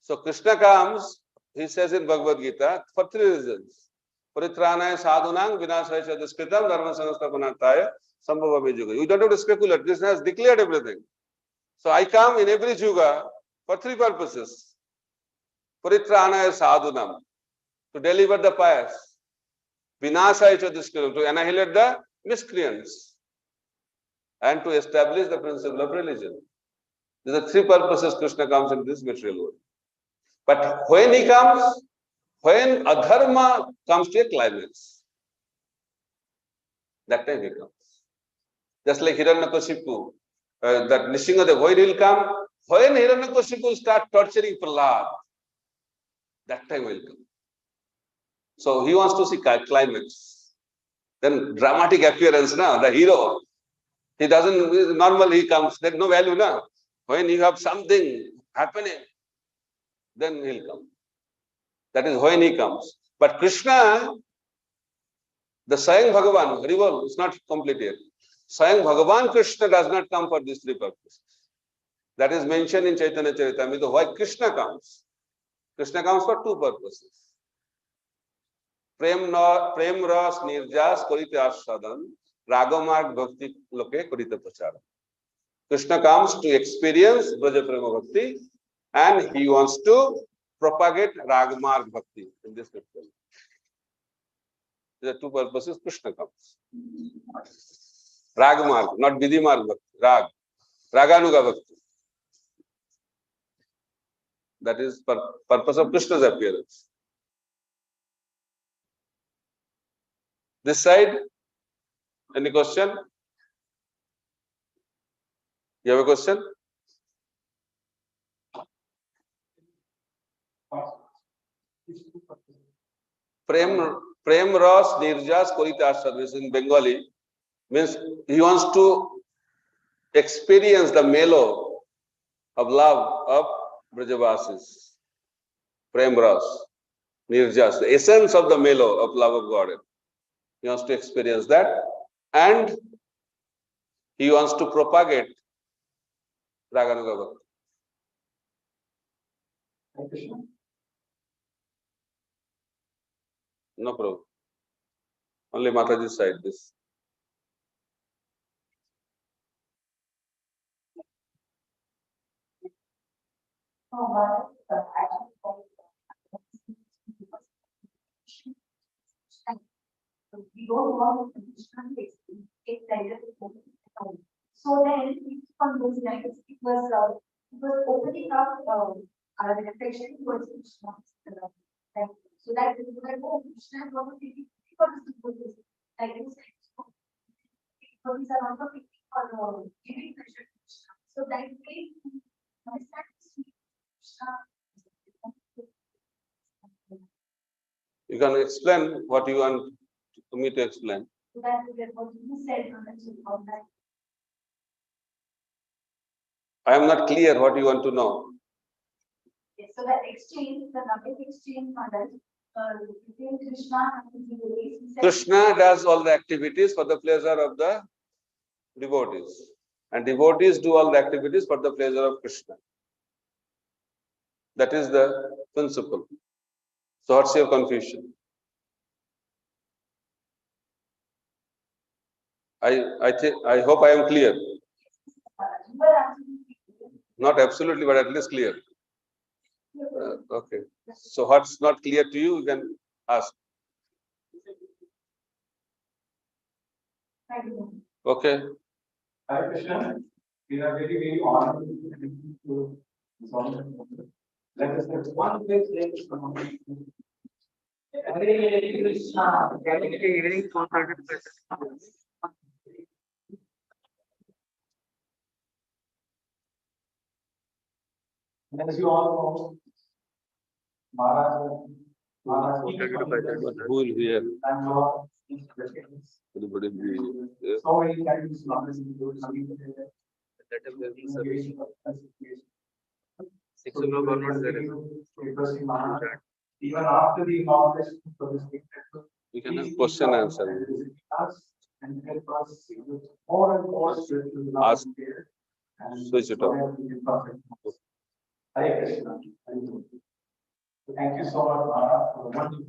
So Krishna comes, he says in Bhagavad Gita, for 3 reasons. Paritranaya sadhunang vinasaya cha duskritam dharma sansthapanarthaya sambhavame yuga. You don't have to speculate. Krishna has declared everything. So I come in every yuga for three purposes. Paritranaya sadhunam, to deliver the pious. Vinasaya cha duskritam, to annihilate the miscreants. And to establish the principle of religion. These are three purposes Krishna comes in this material world. But when he comes, when adharma comes to a climax, that time he comes. Just like Hiranyakashipu, that Nishingadev, when he will come, when Hiranyakashipu will start torturing Prahlad, that time will come. So he wants to see climax. Then dramatic appearance, the hero. He doesn't, normally he comes, there's no value, When you have something happening, then he'll come. That is when he comes. But Krishna, the Swayam Bhagavan, Haribol, is not complete yet. Swayam Bhagavan Krishna does not come for these three purposes. That is mentioned in Chaitanya Charitamrita. Why Krishna comes? Krishna comes for two purposes. Prem ras nirjas korite ashradan, ragamag bhakti loke korite prachara. Krishna comes to experience Braja Prema Bhakti and he wants to propagate Ragamarg Bhakti in this scripture. These are two purposes Krishna comes. Ragamarg, not Vidhimarg Bhakti, Raganuga Bhakti. That is purpose of Krishna's appearance. This side, any question? You have a question? Prem Ras Nirjas Korita Ashad, in Bengali, means he wants to experience the mellow of love of Brajavasis. Prem Ras Nirjas, the essence of the mellow of love of God. He wants to experience that and he wants to propagate Raganuga Bhakti. No problem. Only Mataji's side this. We don't want to take so then from those lines it was opening up our reflection towards Krishna. So that Krishna was taking for this like this for these are also taking for giving pleasure to Krishna. So that way understand Krishna. You can explain what you want me to explain. So that what you said on that. I am not clear what you want to know. Okay, so that exchange, the knowledge exchange, Maharaj, between Krishna and the devotees. Krishna does all the activities for the pleasure of the devotees. And devotees do all the activities for the pleasure of Krishna. That is the principle. So what's your confusion? I hope I am clear. Not absolutely, but at least clear. Okay. So what's not clear to you, you can ask. Okay. Hi Krishna, we are very, very honored to let us have one place Hare Krishna, as you all know, Maharaj, Who will hear? and Lord, Everybody will hear. so many times, even after the inauguration for this We can have question answer. and help us more and more Ask. and Switch it off. Hare Krishna. Thank you so much, Maharaj, for the wonderful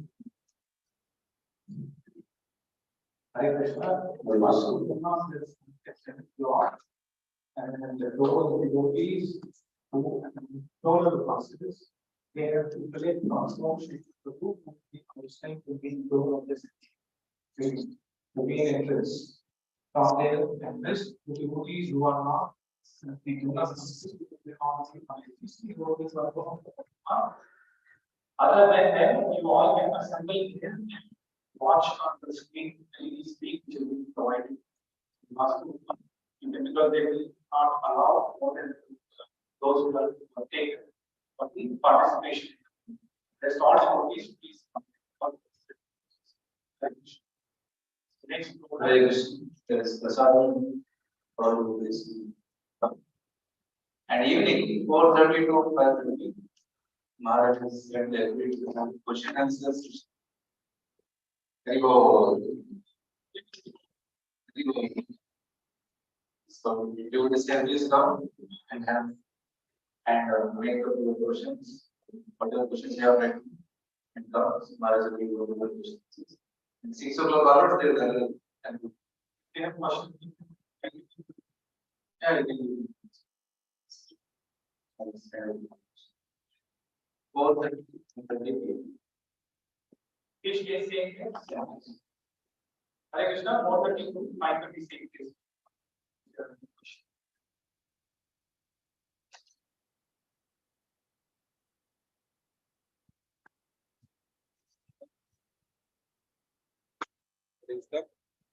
Hare Krishna, the master is God, and the role of the devotees who role of the masters, they have to collect transformation the group of the understanding the main goal of this, the main interest. From there, and this, the devotees who are not, they do not consist because they are not the devotees are not. Other than them, you all can assemble here and watch on the screen LED screen which will be provided. Because they will not allow more than those who are taken for the participation. Rest all devotees, please. Next. Hare Krishna. There is Prachar for this. And evening 4:30 to 5:30, Maharaj has sent every question answers. Very good. Very good. So you would establish down and have make up your questions. Whatever questions you have written and come, Maharaj will give you the questions. And 6 o'clock onwards, there is and They have questions. yeah, you can 4:30. Each case same thing. Hare Krishna, 4:30 to 5:30 same case. Stuck.